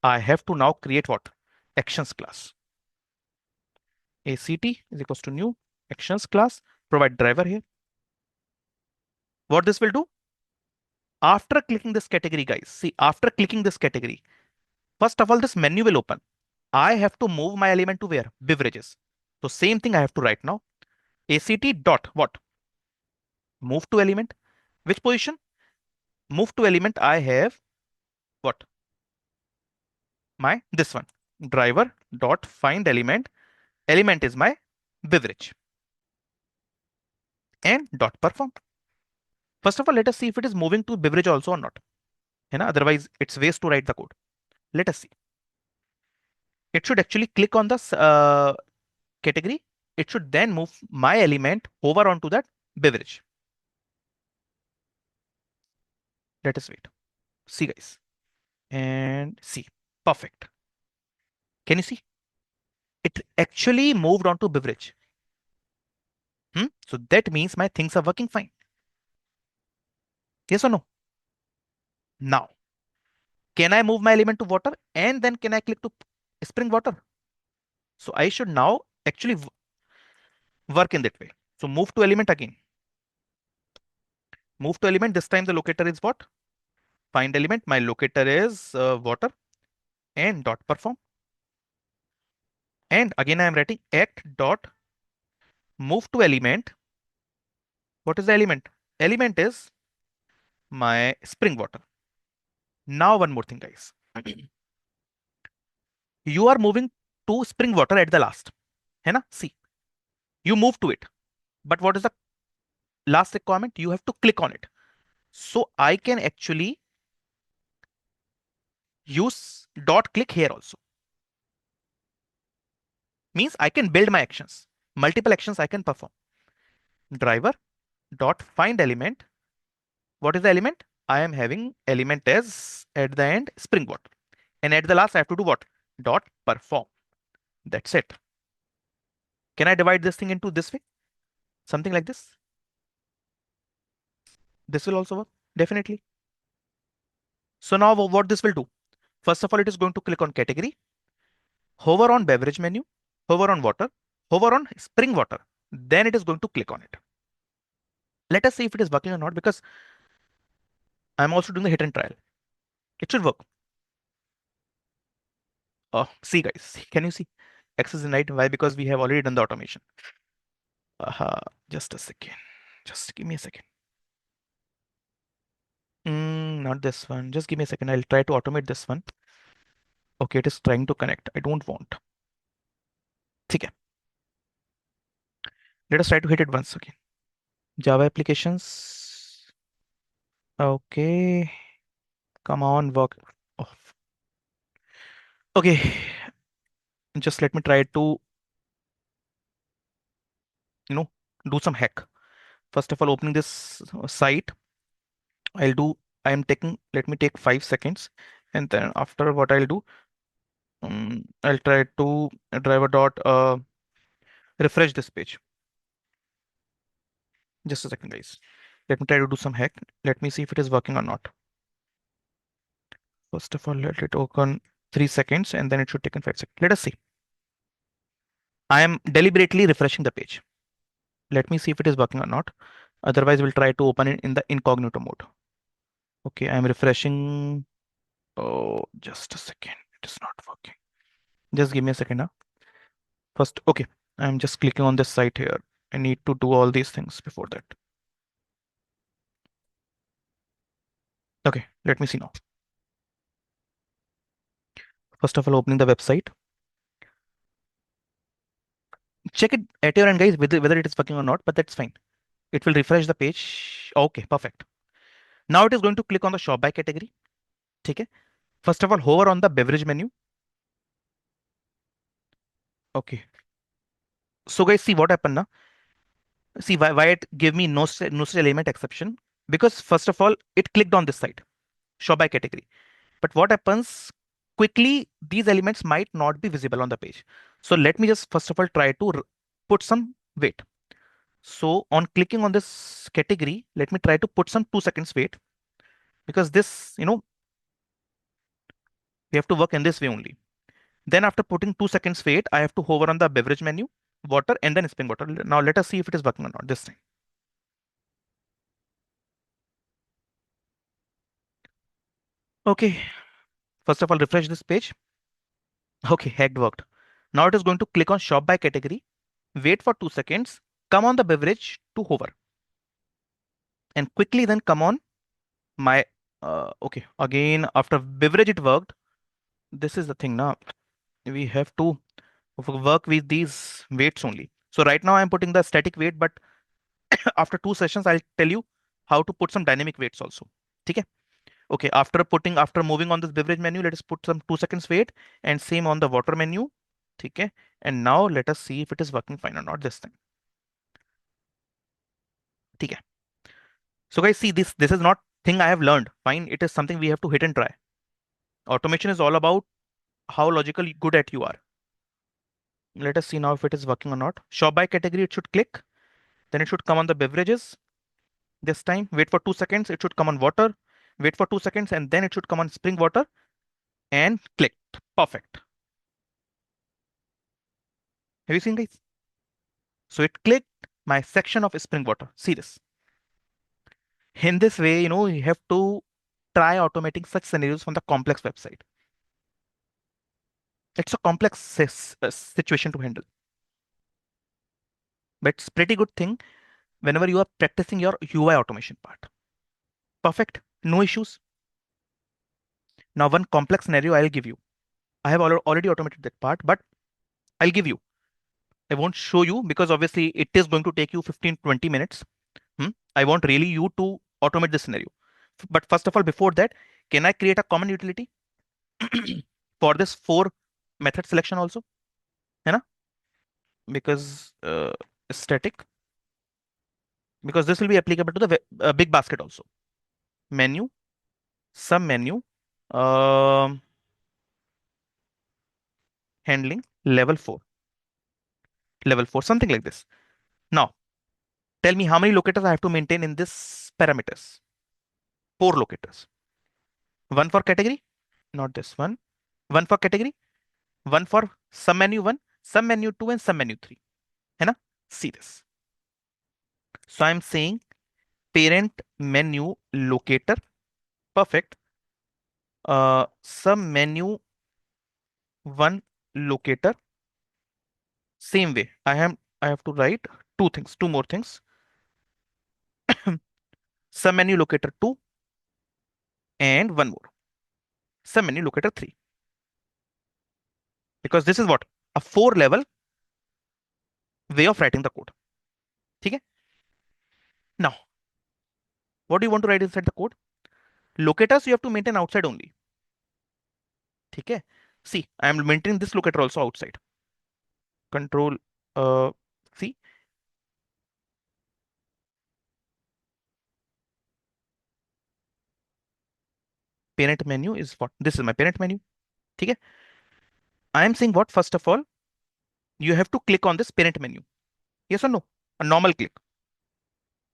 I have to now create what? Actions class. ACT is equals to new actions class. Provide driver here. What this will do? After clicking this category, guys, see, after clicking this category, first of all, this menu will open. I have to move my element to where? Beverages. So same thing I have to write now. ACT dot what? Move to element. Which position? Move to element. I have what? My this one. Driver dot find element. Element is my beverage. And dot perform. First of all, let us see if it is moving to beverage also or not. Otherwise, it's waste to write the code. Let us see. It should actually click on the category. It should then move my element over onto that beverage. Let us wait. See, guys. And see. Perfect. Can you see? It actually moved onto beverage. So that means my things are working fine. Yes or no? Now, can I move my element to water and then can I click to spring water? So I should now actually work in that way. So move to element again. Move to element. This time the locator is what? Find element. My locator is water and dot perform. And again, I am writing act dot move to element. What is the element? Element is my spring water. Now one more thing, guys. You are moving to spring water at the last. है ना? See, you move to it. But what is the last requirement? You have to click on it. So I can actually use dot click here also. Means I can build my actions. Multiple actions I can perform. Driver dot find element. What is the element? I am having element as at the end spring water. And at the last I have to do what? Dot perform. That's it. Can I divide this thing into this way? Something like this? This will also work. Definitely. So now what this will do? First of all, it is going to click on category, hover on beverage menu, hover on water, hover on spring water. Then it is going to click on it. Let us see if it is working or not, because I'm also doing the hit and trial. It should work. Oh, see guys, can you see? X is in right. Why? Because we have already done the automation. Just a second. Just give me a second. Not this one. Just give me a second. I'll try to automate this one. Okay, it is trying to connect. I don't want. Okay. Let us try to hit it once again. Java applications. Okay. Come on, work. Oh. Okay. Just let me try to, do some hack. First of all, opening this site, I'll do, let me take 5 seconds. And then after what I'll do, I'll try to driver dot refresh this page. Just a second, guys. Let me try to do some hack. Let me see if it is working or not. First of all, let it open 3 seconds and then it should take in 5 seconds. Let us see. I am deliberately refreshing the page. Let me see if it is working or not. Otherwise, we'll try to open it in the incognito mode. Okay, I'm refreshing. Oh, just a second. It is not working. Just give me a second now. First, okay, I'm just clicking on this site here. I need to do all these things before that. Okay, let me see now. First of all, opening the website. Check it at your end, guys, whether it is working or not, but that's fine. It will refresh the page. Okay, perfect. Now it is going to click on the shop by category. Okay. First of all, hover on the beverage menu. Okay. So guys, see what happened now. See why it gave me no such element exception, because first of all, it clicked on this side, shop by category. But what happens quickly, these elements might not be visible on the page. So let me just first of all try to put some wait. So on clicking on this category, let me try to put some 2 seconds wait, because this, we have to work in this way only. Then after putting 2 seconds wait, I have to hover on the beverage menu, water, and then spring water. Now let us see if it is working or not this time. Okay. First of all, refresh this page. Okay, hacked worked. Now it is going to click on shop by category, wait for 2 seconds, come on the beverage to hover, and quickly then come on my, okay, again, after beverage it worked. This is the thing now. We have to work with these weights only. So right now I'm putting the static weight, but after 2 sessions, I'll tell you how to put some dynamic weights also. Okay. Okay, after moving on this beverage menu, let us put some 2 seconds wait, and same on the water menu. Okay. And now let us see if it is working fine or not this time. Okay. So guys, see this is not thing I have learned. Fine, it is something we have to hit and try. Automation is all about how logical good at you are. Let us see now if it is working or not. Shop by category, it should click. Then it should come on the beverages. This time, wait for 2 seconds. It should come on water. Wait for 2 seconds, and then it should come on spring water, and clicked. Perfect. Have you seen, guys? So it clicked my section of spring water. See this. In this way, you have to try automating such scenarios from the complex website. It's a complex situation to handle, but it's pretty good thing whenever you are practicing your UI automation part. Perfect, no issues. Now, one complex scenario I'll give you. I have already automated that part, but I'll give you. I won't show you because obviously it is going to take you 15-20 minutes. I want really you to automate this scenario. But first of all, before that, can I create a common utility for this four method selection also? है ना? Because static, because this will be applicable to the big basket also. Menu, sub menu, um, handling, level 4, something like this. Now, tell me how many locators I have to maintain in this parameters. Four locators. One for category, not this one. One for category, one for sub menu 1, sub menu 2, and sub menu 3. है ना? See this. So I'm saying parent menu locator. Perfect. Sub menu 1 locator. Same way. I have to write two more things. Sub menu locator 2 and one more. Sub menu locator 3. Because this is what? A 4 level way of writing the code. ठीक है? Now, what do you want to write inside the code? Locators you have to maintain outside only. ठीक है? See, I am maintaining this locator also outside. Control C. Parent menu is what? This is my parent menu. ठीक है? I am saying what? First of all, you have to click on this parent menu. Yes or no? A normal click.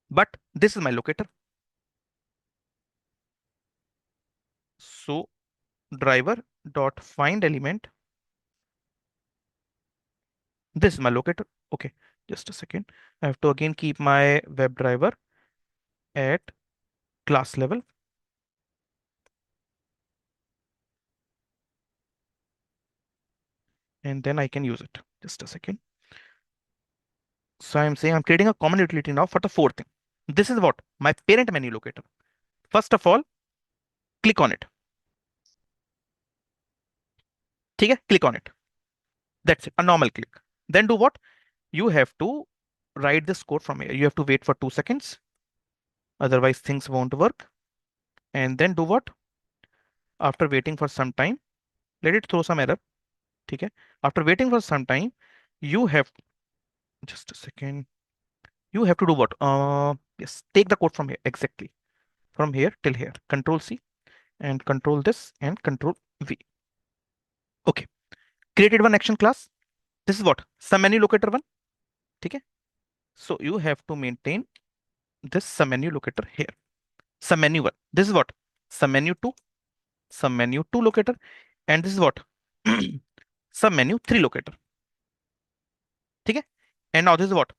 But this is my locator. So driver dot find element. This is my locator. Okay, just a second. I have to again keep my WebDriver at class level. And then I can use it. Just a second. So I'm saying I'm creating a common utility now for the fourth thing. This is what? My parent menu locator. First of all, click on it. ठीक है? Click on it. That's it. A normal click. Then do what? You have to write this code from here. You have to wait for 2 seconds. Otherwise, things won't work. And then do what? After waiting for some time, let it throw some error. ठीक है? After waiting for some time, you have just a second. You have to do what? Yes, take the code from here exactly. From here till here. Control C and control this and control V. Okay. Created one action class. This is what? Some menu locator one. ठीक है? So you have to maintain this some menu locator here. Some menu one. This is what? Some menu 2. Some menu 2 locator. And this is what? Some menu 3 locator. ठीक है? And now this is what?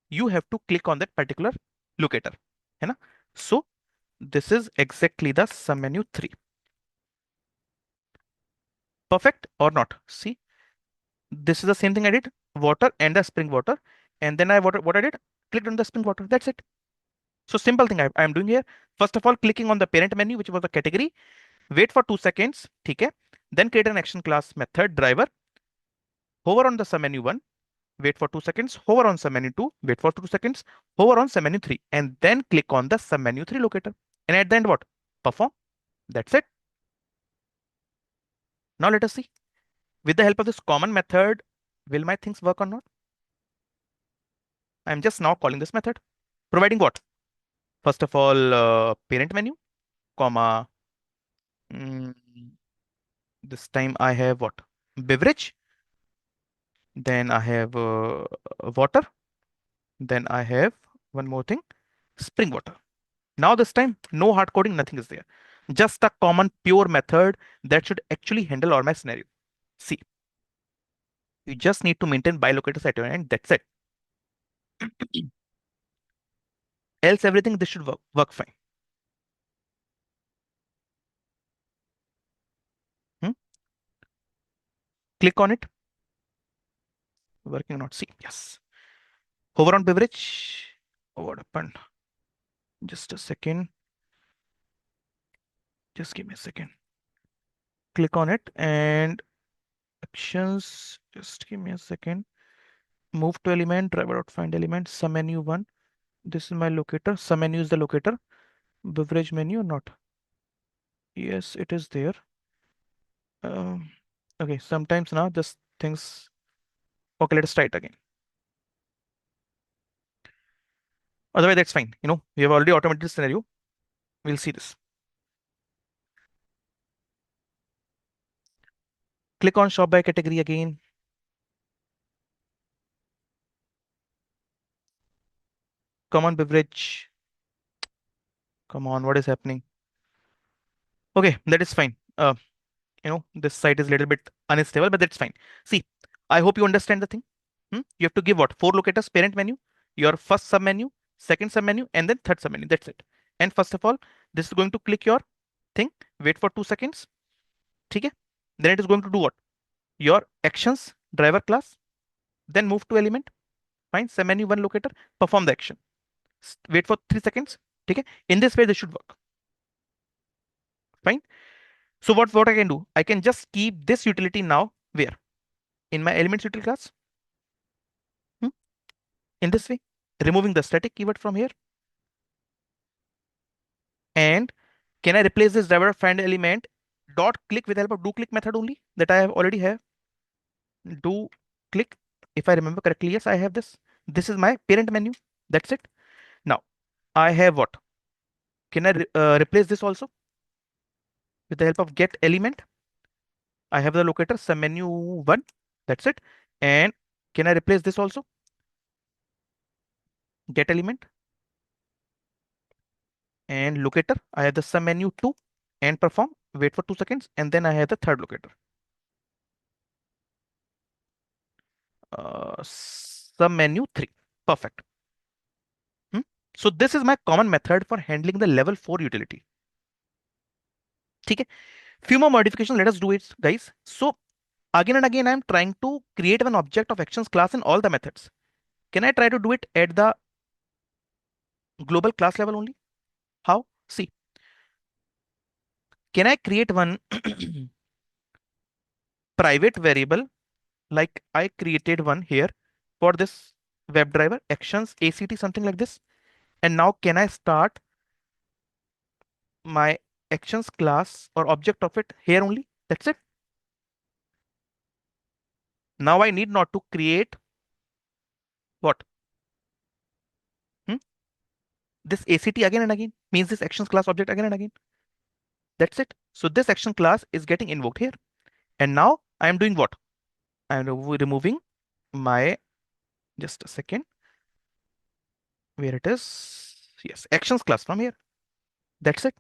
You have to click on that particular locator. है ना? So this is exactly the sum menu 3. Perfect or not? See, this is the same thing I did. Water and the spring water. And then what I did? Clicked on the spring water. That's it. So simple thing I am doing here. First of all, clicking on the parent menu, which was the category. Wait for 2 seconds. ठीक है? Then create an action class method driver. Hover on the sum menu 1. Wait for 2 seconds. Hover on sum menu 2. Wait for 2 seconds. Hover on sum menu 3. And then click on the sum menu 3 locator. And at the end, what? Perform. That's it. Now let us see. With the help of this common method, will my things work or not? I'm just now calling this method. Providing what? First of all, parent menu, comma. mm, this time I have what? Beverage. Then I have water. Then I have one more thing, spring water. Now this time, no hard coding, nothing is there. Just a common pure method that should actually handle all my scenario. See, you just need to maintain bilocators at your end. That's it. else everything this should work fine. Hmm? Click on it. Working or not? See, yes. Hover on beverage. Oh, what happened? Just a second. Just give me a second. Click on it and actions. Just give me a second. Move to element, driver dot find element, submenu one. This is my locator. Submenu is the locator. Beverage menu, not. Yes, it is there. Um, okay, sometimes now just things. Okay, let us try it again. Otherwise, that's fine. We have already automated the scenario. We'll see this. Click on shop by category again. Come on, beverage. Come on, what is happening? Okay, that is fine. This site is a little bit unstable, but that's fine. See, I hope you understand the thing. You have to give what? 4 locators, parent menu, your first submenu, second submenu, and then third submenu. That's it. And first of all, this is going to click your thing, wait for 2 seconds. Okay? Then it is going to do what? Your actions, driver class, then move to element, find submenu one locator, perform the action. Wait for 3 seconds. Okay? In this way, this should work. Fine. So what I can do? I can just keep this utility now where? In my elements utility class. In this way, removing the static keyword from here. And can I replace this driver find element dot click with the help of do click method only that I have already have? Do click. If I remember correctly, yes, I have this. This is my parent menu. That's it. Now I have what? Can I replace this also with the help of get element? I have the locator submenu one. That's it. And can I replace this also? Get element and locator. I have the submenu two and perform. Wait for 2 seconds, and then I have the third locator. Submenu 3. Perfect. Hmm? So this is my common method for handling the level 4 utility. Okay. Few more modifications. Let us do it, guys. So again and again, I'm trying to create an object of actions class in all the methods. Can I try to do it at the global class level only? How? See, can I create one private variable like I created one here for this WebDriver actions ACT, something like this? And now can I start my actions class or object of it here only? That's it. Now I need not to create what? Hmm? This ACT again and again means this actions class object again and again. That's it. So this action class is getting invoked here. And now I am doing what? I am removing my, just a second, where it is. Yes, actions class from here. That's it.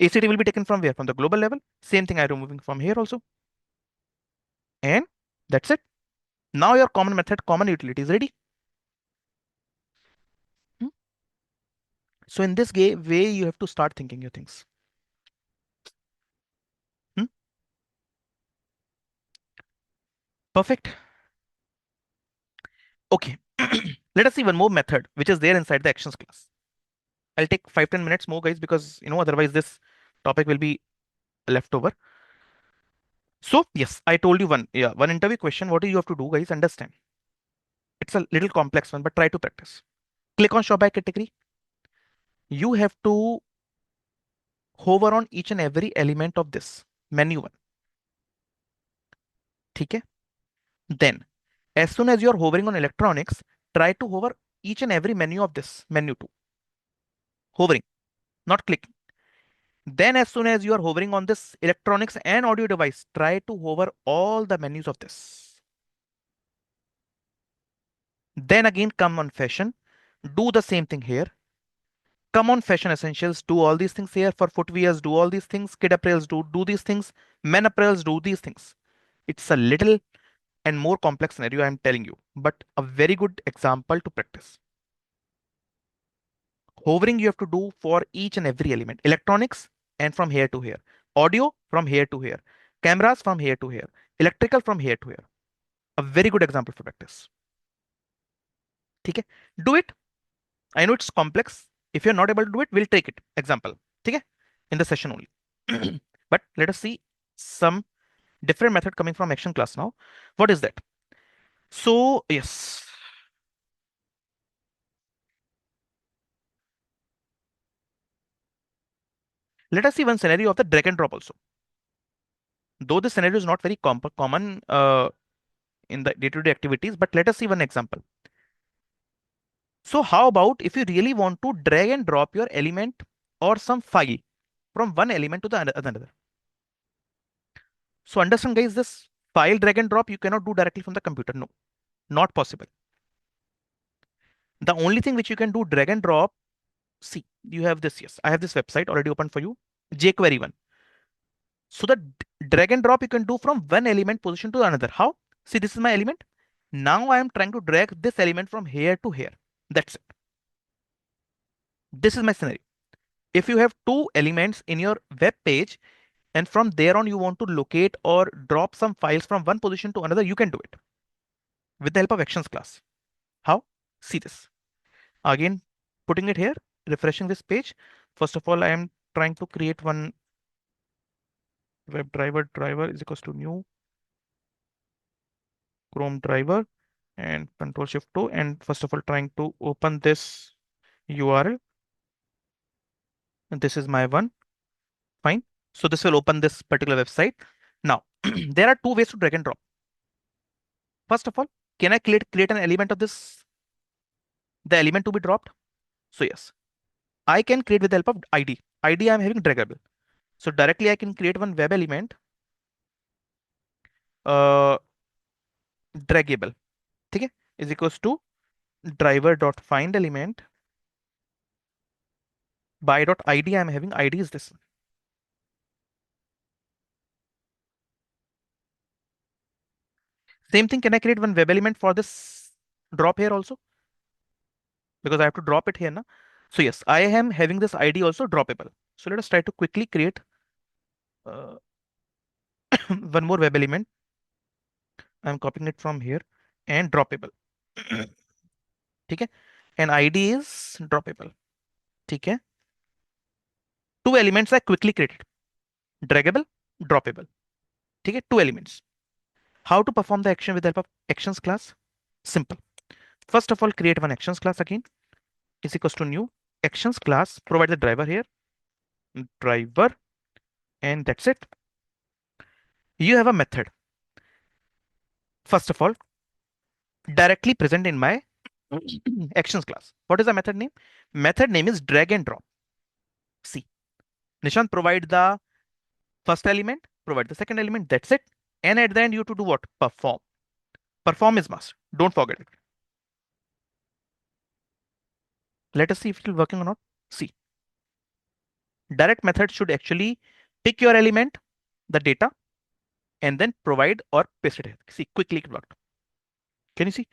ACT will be taken from where? From the global level. Same thing I'm removing from here also. And that's it. Now your common method, common utility is ready. Hmm? So in this way, you have to start thinking your things. Hmm? Perfect. Okay. Let us see one more method, which is there inside the actions class. I'll take 5-10 minutes more, guys, because otherwise this topic will be left over. So yes, I told you one interview question. What do you have to do, guys? Understand. It's a little complex one, but try to practice. Click on show by category. You have to hover on each and every element of this menu one. Okay? Then, as soon as you're hovering on electronics, try to hover each and every menu of this menu too. Hovering, not clicking. Then, as soon as you are hovering on this electronics and audio device, try to hover all the menus of this. Then again, come on fashion, do the same thing here. Come on fashion essentials, do all these things here. For footwears, do all these things. Kid apparels, do these things. Men apparels, do these things. It's a little and more complex scenario, I'm telling you, but a very good example to practice. Hovering you have to do for each and every element. Electronics and from here to here. Audio from here to here. Cameras from here to here. Electrical from here to here. A very good example for practice. Okay, do it. I know it's complex. If you're not able to do it, we'll take it. Example. Okay, in the session only. But let us see some different method coming from action class now. What is that? So yes, let us see one scenario of the drag and drop also. Though this scenario is not very common in the day-to-day activities, but let us see one example. So how about if you really want to drag and drop your element or some file from one element to the another? So understand guys, this file drag and drop you cannot do directly from the computer. No, not possible. The only thing which you can do drag and drop, see, you have this, yes, I have this website already open for you, jQuery one. So the drag and drop you can do from one element position to another. How? See, this is my element. Now I am trying to drag this element from here to here. That's it. This is my scenario. If you have two elements in your web page and from there on you want to locate or drop some files from one position to another, you can do it with the help of actions class. How? See this. Again, putting it here, refreshing this page. First of all, I am trying to create one driver is equals to new Chrome driver and Control Shift 2. And first of all, trying to open this URL. And this is my one. Fine. So this will open this particular website. Now, there are two ways to drag and drop. First of all, can I create an element of this, the element to be dropped? So yes, I can create with the help of ID. ID I'm having draggable. So directly I can create one web element, uh, draggable. Okay, is equals to driver.find element by dot ID. I'm having ID is this. Same thing, can I create one web element for this drop here also? Because I have to drop it here now. So yes, I am having this ID also droppable. So let us try to quickly create uh, one more web element. I'm copying it from here and droppable. Okay, and ID is droppable. Okay, two elements are quickly created, draggable, droppable. Okay, two elements. How to perform the action with the help of actions class? Simple. First of all, create one actions class again is equals to new actions class, provide the driver here, driver, and that's it. You have a method. First of all, directly present in my actions class. What is the method name? Method name is drag and drop. See, Nishant, provide the first element, provide the second element, that's it. And at the end, you have to do what? Perform. Perform is must. Don't forget it. Let us see if it will working or not. See, direct method should actually pick your element, the data, and then provide or paste it here. See, quickly it worked. Can you see?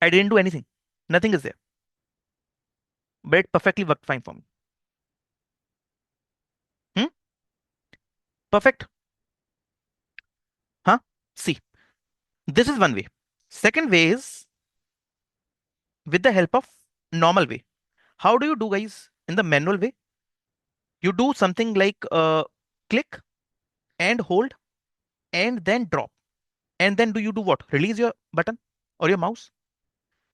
I didn't do anything. Nothing is there. But it perfectly worked fine for me. Hmm? Perfect. Huh? See, this is one way. Second way is with the help of normal way. How do you do, guys? In the manual way, you do something like click and hold and then drop. And then do you do what? Release your button or your mouse.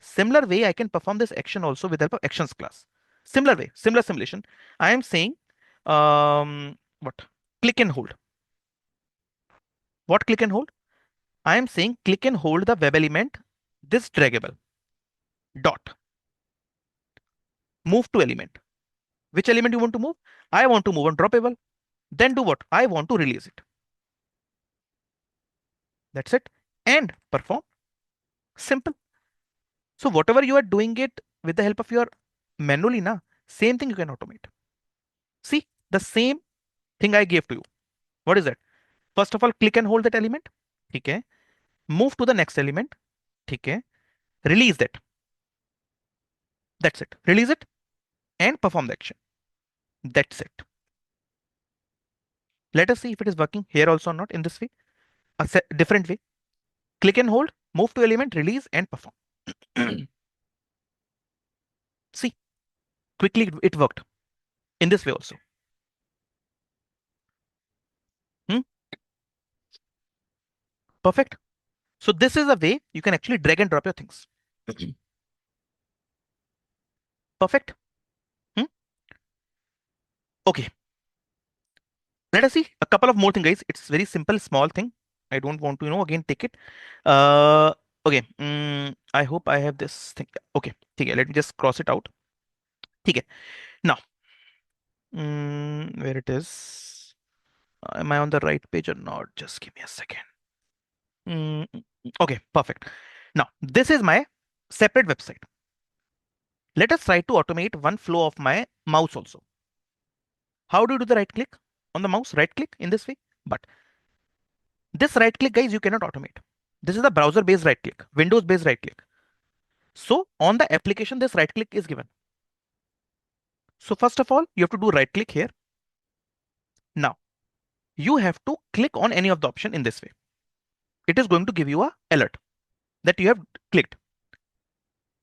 Similar way, I can perform this action also with the help of actions class. Similar way, similar simulation. I am saying what? Click and hold. What click and hold? I am saying click and hold the web element, this draggable dot. Move to element. Which element you want to move? I want to move on droppable. Then do what? I want to release it. That's it. And perform. Simple. So whatever you are doing it with the help of your manually, na, same thing you can automate. See, the same thing I gave to you. What is that? First of all, click and hold that element. Okay. Move to the next element. Okay. Release that. That's it. Release it and perform the action. That's it. Let us see if it is working here also or not in this way. A different way. Click and hold, move to element, release and perform. See, quickly it worked in this way also. Hmm? Perfect. So this is a way you can actually drag and drop your things. Perfect. Hmm? Okay. Let us see a couple of more things, guys. It's very simple, small thing. I don't want to, again take it. Uh, okay. I hope I have this thing. Okay. Okay. Let me just cross it out. Okay. Now, where it is? Am I on the right page or not? Just give me a second. Okay. Perfect. Now, this is my separate website. Let us try to automate one flow of my mouse also. How do you do the right click on the mouse? Right click in this way. But this right click, guys, you cannot automate. This is the browser based right click, Windows based right click. So on the application, this right click is given. So first of all, you have to do right click here. Now you have to click on any of the option in this way. It is going to give you a alert that you have clicked.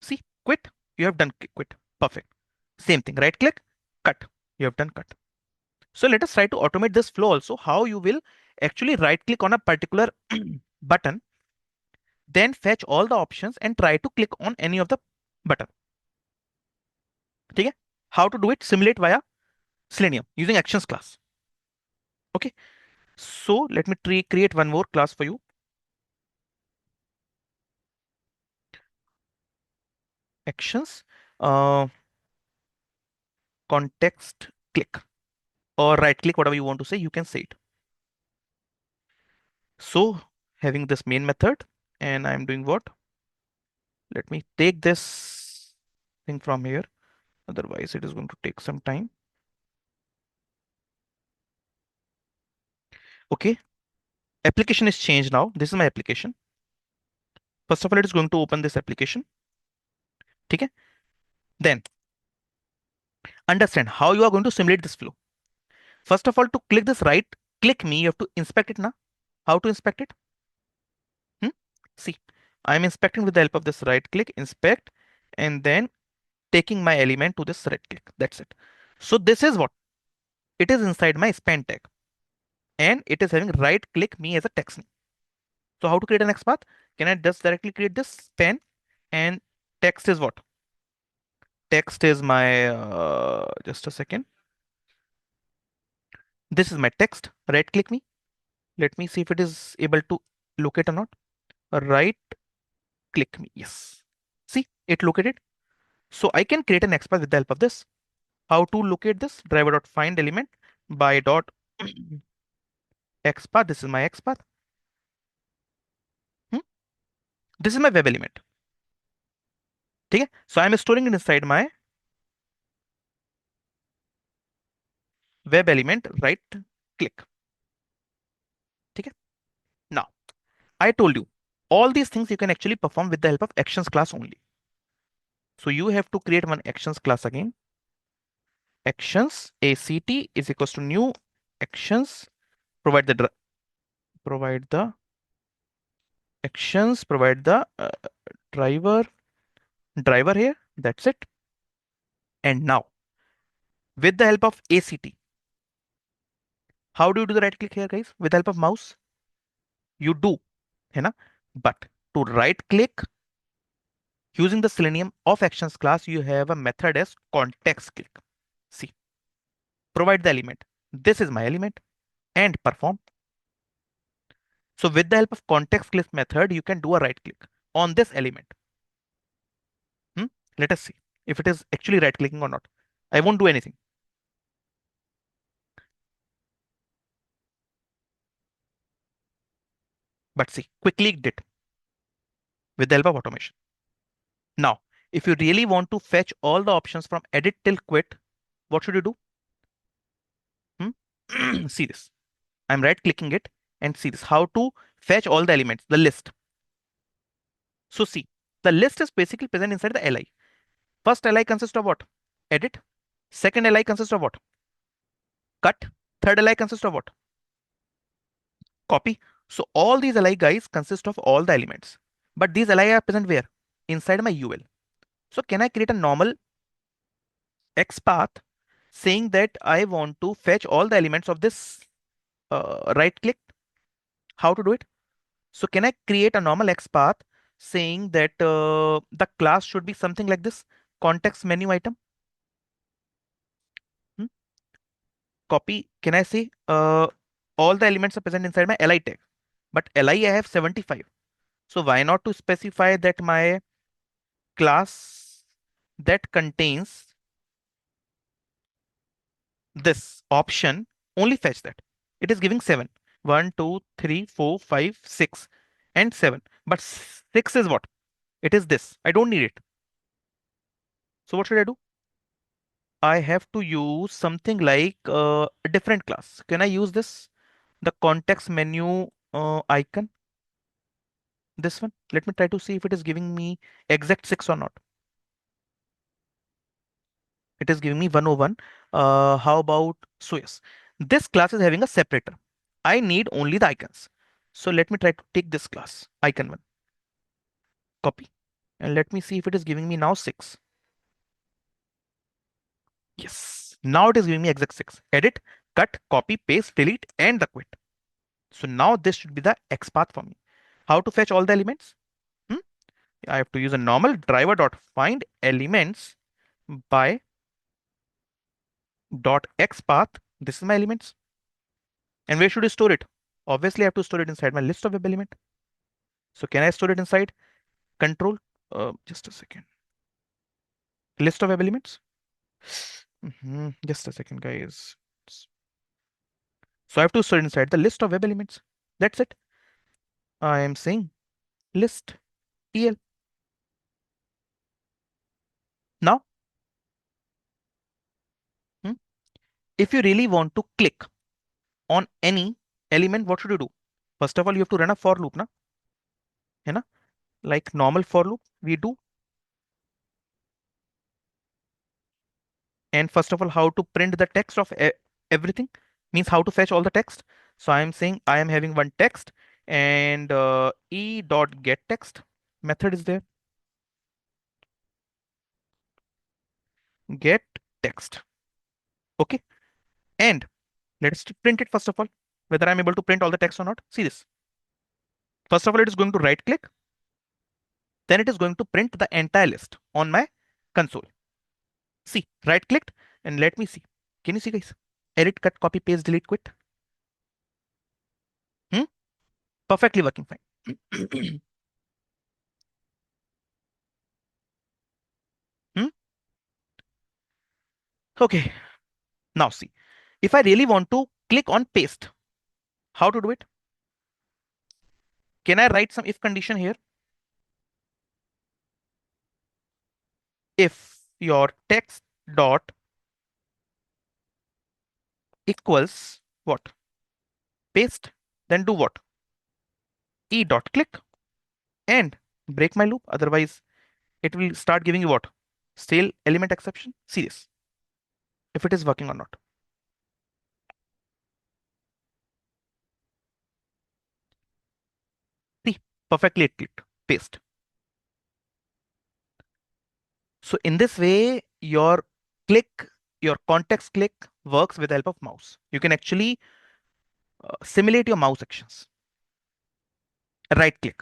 See, quit. You have done quit. Perfect. Same thing. Right click, cut. You have done cut. So let us try to automate this flow also. How you will actually right click on a particular button, then fetch all the options and try to click on any of the button. Okay? How to do it? Simulate via Selenium using actions class. Okay. So let me create one more class for you. Actions, uh, context click or right click, whatever you want to say, you can say it. So having this main method and I'm doing what? Let me take this thing from here. Otherwise it is going to take some time. Okay. Application is changed now. This is my application. First of all, it is going to open this application. Okay. Then understand how you are going to simulate this flow. First of all, to click this right click me, you have to inspect it now. How to inspect it? See, I'm inspecting with the help of this right click, inspect, and then taking my element to this right click. That's it. So this is what it is inside my span tag, and it is having right click me as a text name. So how to create an XPath? Can I just directly create this span and text is what? Text is my just a second. This is my text. Right click me. Let me see if it is able to locate or not. Right click me. Yes. See, it located. So I can create an XPath with the help of this. How to locate this? Driver.find element by dot XPath. This is my XPath. Hmm? This is my web element. Okay? So I'm storing it inside my web element, right click. Okay? Now, I told you all these things you can actually perform with the help of actions class only. So you have to create one actions class again. Actions act is equals to new actions. Provide the actions. Provide the driver here. That's it. And now with the help of act, how do you do the right click here, guys? With the help of mouse, you do, है ना? But to right click using the Selenium of actions class, you have a method as context click. See, provide the element. This is my element and perform. So with the help of context click method, you can do a right click on this element. Let us see if it is actually right clicking or not. I won't do anything. But see, quickly it did with the help of automation. Now, if you really want to fetch all the options from edit till quit, what should you do? See this. I'm right clicking it and see this. How to fetch all the elements, the list. So see, the list is basically present inside the li. First li consists of what? Edit. Second li consists of what? Cut. Third li consists of what? Copy. So all these li guys consist of all the elements. But these li are present where? Inside my UL. So can I create a normal XPath saying that I want to fetch all the elements of this right click? How to do it? So can I create a normal XPath saying that the class should be something like this? Context menu item. Hmm? Copy. Can I say all the elements are present inside my li tag? But li I have 75. So why not to specify that my class that contains this option only fetch that. It is giving 7. 1, 2, 3, 4, 5, 6, and 7. But 6 is what? It is this. I don't need it. So what should I do? I have to use something like a different class. Can I use this? The context menu icon. This one. Let me try to see if it is giving me exact 6 or not. It is giving me 101. How about, so yes, this class is having a separator. I need only the icons. So let me try to take this class, icon one, copy, and let me see if it is giving me now 6. Yes, now it is giving me exact 6. Edit, cut, copy, paste, delete, and the quit. So now this should be the XPath for me. How to fetch all the elements? Hmm? I have to use a normal driver dot find elements by dot XPath. This is my elements. And where should I store it? Obviously, I have to store it inside my list of web element. So can I store it inside control? Just a second. List of web elements. Just a second, guys. So I have to store it inside the list of web elements. That's it. I am saying list EL. Now, hmm, if you really want to click on any element, what should you do? First of all, you have to run a for loop, na? है ना? Like normal for loop, we do. And first of all, how to print the text of everything means how to fetch all the text. So I am saying I am having one text and e dot get text method is there. Get text. Okay. And let's print it first of all, whether I'm able to print all the text or not. See this. First of all, it is going to right click. Then it is going to print the entire list on my console. See, right clicked and let me see. Can you see, guys? Edit, cut, copy, paste, delete, quit. Hmm? Perfectly working fine. Hmm? Okay. Now see, if I really want to click on paste, how to do it? Can I write some if condition here? If your text dot equals what? Paste, then do what? E dot click and break my loop. Otherwise, it will start giving you what? Stale element exception. See this. If it is working or not. See, perfectly it clicked. Paste. So in this way, your click, your context click works with the help of mouse. You can actually simulate your mouse actions. Right click.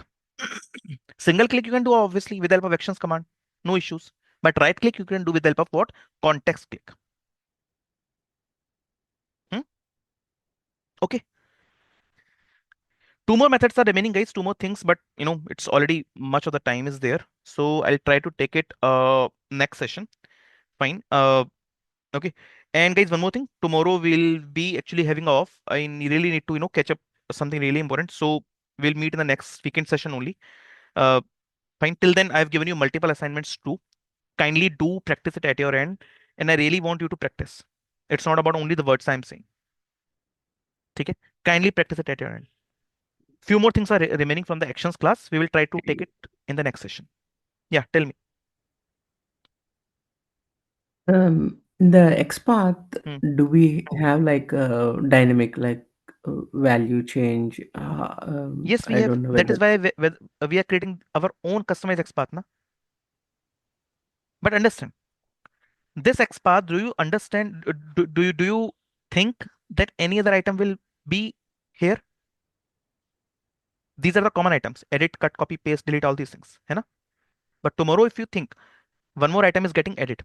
Single click you can do obviously with the help of actions command. No issues. But right click you can do with the help of what? Context click. Hmm? Okay. Two more methods are remaining, guys. Two more things, but it's already much of the time is there. So I'll try to take it next session. Fine. Okay. And guys, one more thing. Tomorrow we'll be actually having off. I really need to, catch up something really important. So we'll meet in the next weekend session only. Uh, fine. Till then, I've given you multiple assignments too. Kindly do practice it at your end. And I really want you to practice. It's not about only the words I'm saying. Okay? Kindly practice it at your end. Few more things are remaining from the actions class. We will try to take it in the next session. Yeah, tell me.
The XPath,
Hmm.
do we have like a dynamic like value change?
Yes, we
I
have.
don't know
That
whether.
is why we are creating our own customized XPath, na? But understand, this XPath, do you understand? Do you think that any other item will be here? These are the common items: edit, cut, copy, paste, delete, all these things, है ना? But tomorrow, if you think one more item is getting added,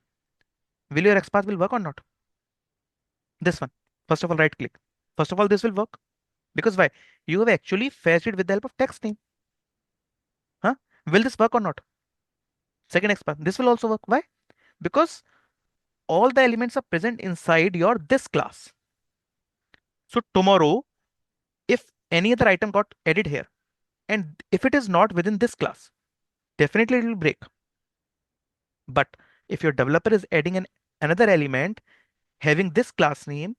will your XPath will work or not? This one. First of all, right click. First of all, this will work because why? You have actually fetched it with the help of text name. Huh? Will this work or not? Second XPath. This will also work. Why? Because all the elements are present inside your this class. So tomorrow, if any other item got added here, and if it is not within this class, definitely it will break. But if your developer is adding another element having this class name,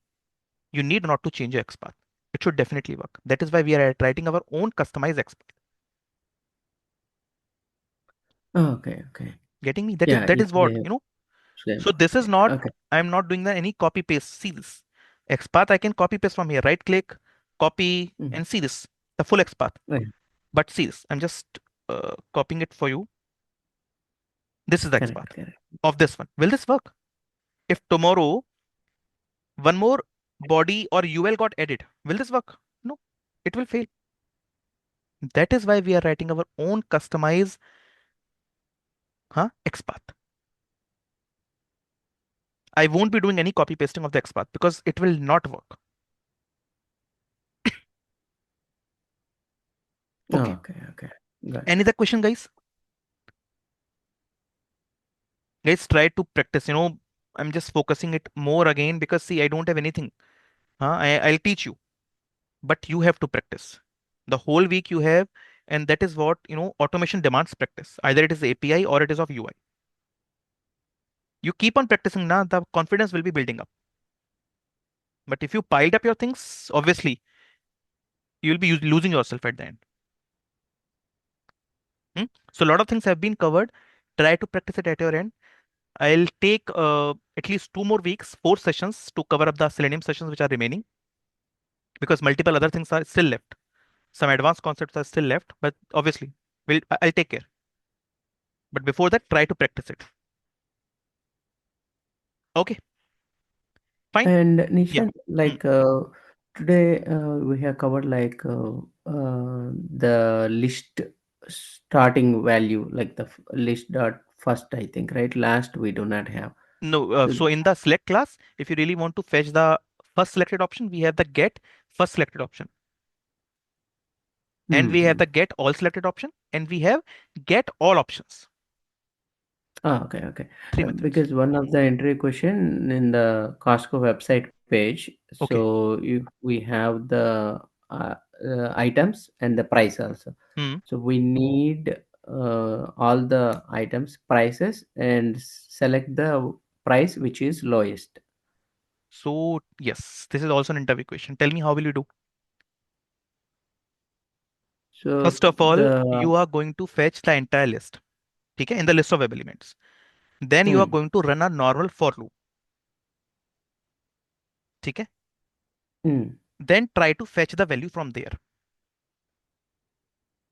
you need not to change your XPath. It should definitely work. That is why we are writing our own customized XPath.
Okay, okay.
Getting me? That is
Yeah,
that
yeah,
is what,
yeah. Same.
So this is not,
Okay.
I'm not doing the any copy paste. See this. XPath I can copy paste from here. Right click, copy,
Mm.
and see this. The full XPath.
Okay.
But see this. I'm just copying it for you. This is the XPath
Correct, correct.
of this one. Will this work? If tomorrow one more body or UL got added, will this work? No, it will fail. That is why we are writing our own customized XPath. I won't be doing any copy pasting of the XPath because it will not work. Okay.
Okay, okay. Got
Any
it.
other question, guys? Guys, try to practice. I'm just focusing it more again because see, I don't have anything. I'll teach you, but you have to practice. The whole week you have, and that is what, automation demands practice. Either it is API or it is of UI. You keep on practicing now, the confidence will be building up. But if you piled up your things, obviously, you will be losing yourself at the end. Hmm? So a lot of things have been covered. Try to practice it at your end. I'll take at least 2 more weeks, 4 sessions to cover up the Selenium sessions which are remaining because multiple other things are still left. Some advanced concepts are still left, but obviously, I'll take care. But before that, try to practice it. Okay, fine.
And
Yeah.
Nishan,
Hmm.
like today we have covered like the list starting value, like the list dot first, I think, right? Last we do not have.
No,
So,
so in the select class, if you really want to fetch the first selected option, we have the get first selected option, and we have
mm-hmm.
the get all selected option, and we have get all options.
Ah, okay, okay.
Three methods.
Because one of the entry question in the Costco website page,
Okay.
so if we have the uh, items and the price also.
Hmm.
So we need all the items prices and select the price which is lowest.
So yes, this is also an interview question. Tell me how will you do?
So
First of all,
the
you are going to fetch the entire list. Okay, in the list of web elements. Then you are
hmm,
going to run a normal for loop. Okay.
hmm,
Then try to fetch the value from there.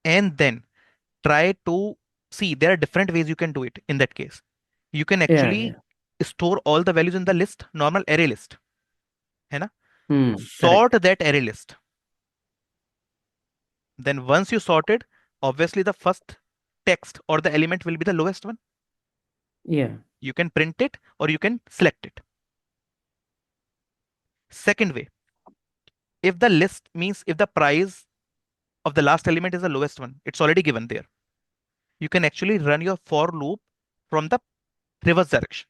And then try to see there are different ways you can do it in that case. You can
yeah,
actually
yeah,
store all the values in the list, normal array list. है ना? Sort
correct,
that array list. Then once you sort it, obviously the first text or the element will be the lowest one.
yeah,
You can print it or you can select it. Second way, if the list means if the price of the last element is the lowest one, it's already given there. You can actually run your for loop from the reverse direction.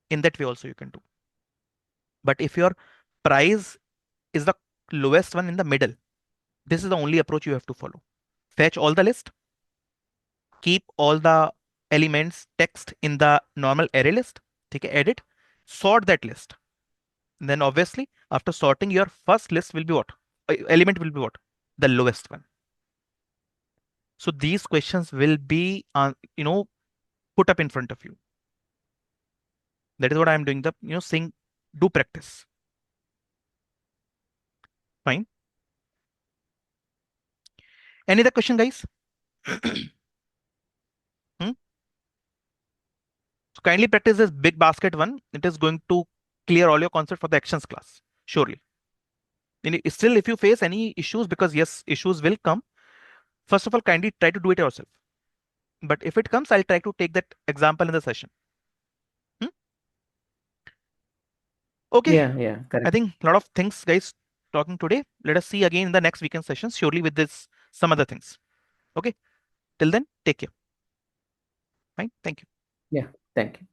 In that way also you can do. But if your price is the lowest one in the middle, this is the only approach you have to follow. Fetch all the list, keep all the elements text in the normal array list, take edit, sort that list. Then obviously after sorting your first list will be what? Element will be what? The lowest one. So these questions will be put up in front of you. That is what I'm doing, the saying do practice. Fine. Any other question, guys? Hmm? So kindly practice this big basket one. It is going to clear all your concept for the actions class, surely. Still, if you face any issues, because yes, issues will come, first of all, kindly try to do it yourself. But if it comes, I'll try to take that example in the session. Hmm? Okay,
Yeah,
I
correct.
think a lot of things, guys, talking today. Let us see again in the next weekend sessions, surely with this, some other things. Okay, till then, take care. Fine, thank you.
Yeah, thank you.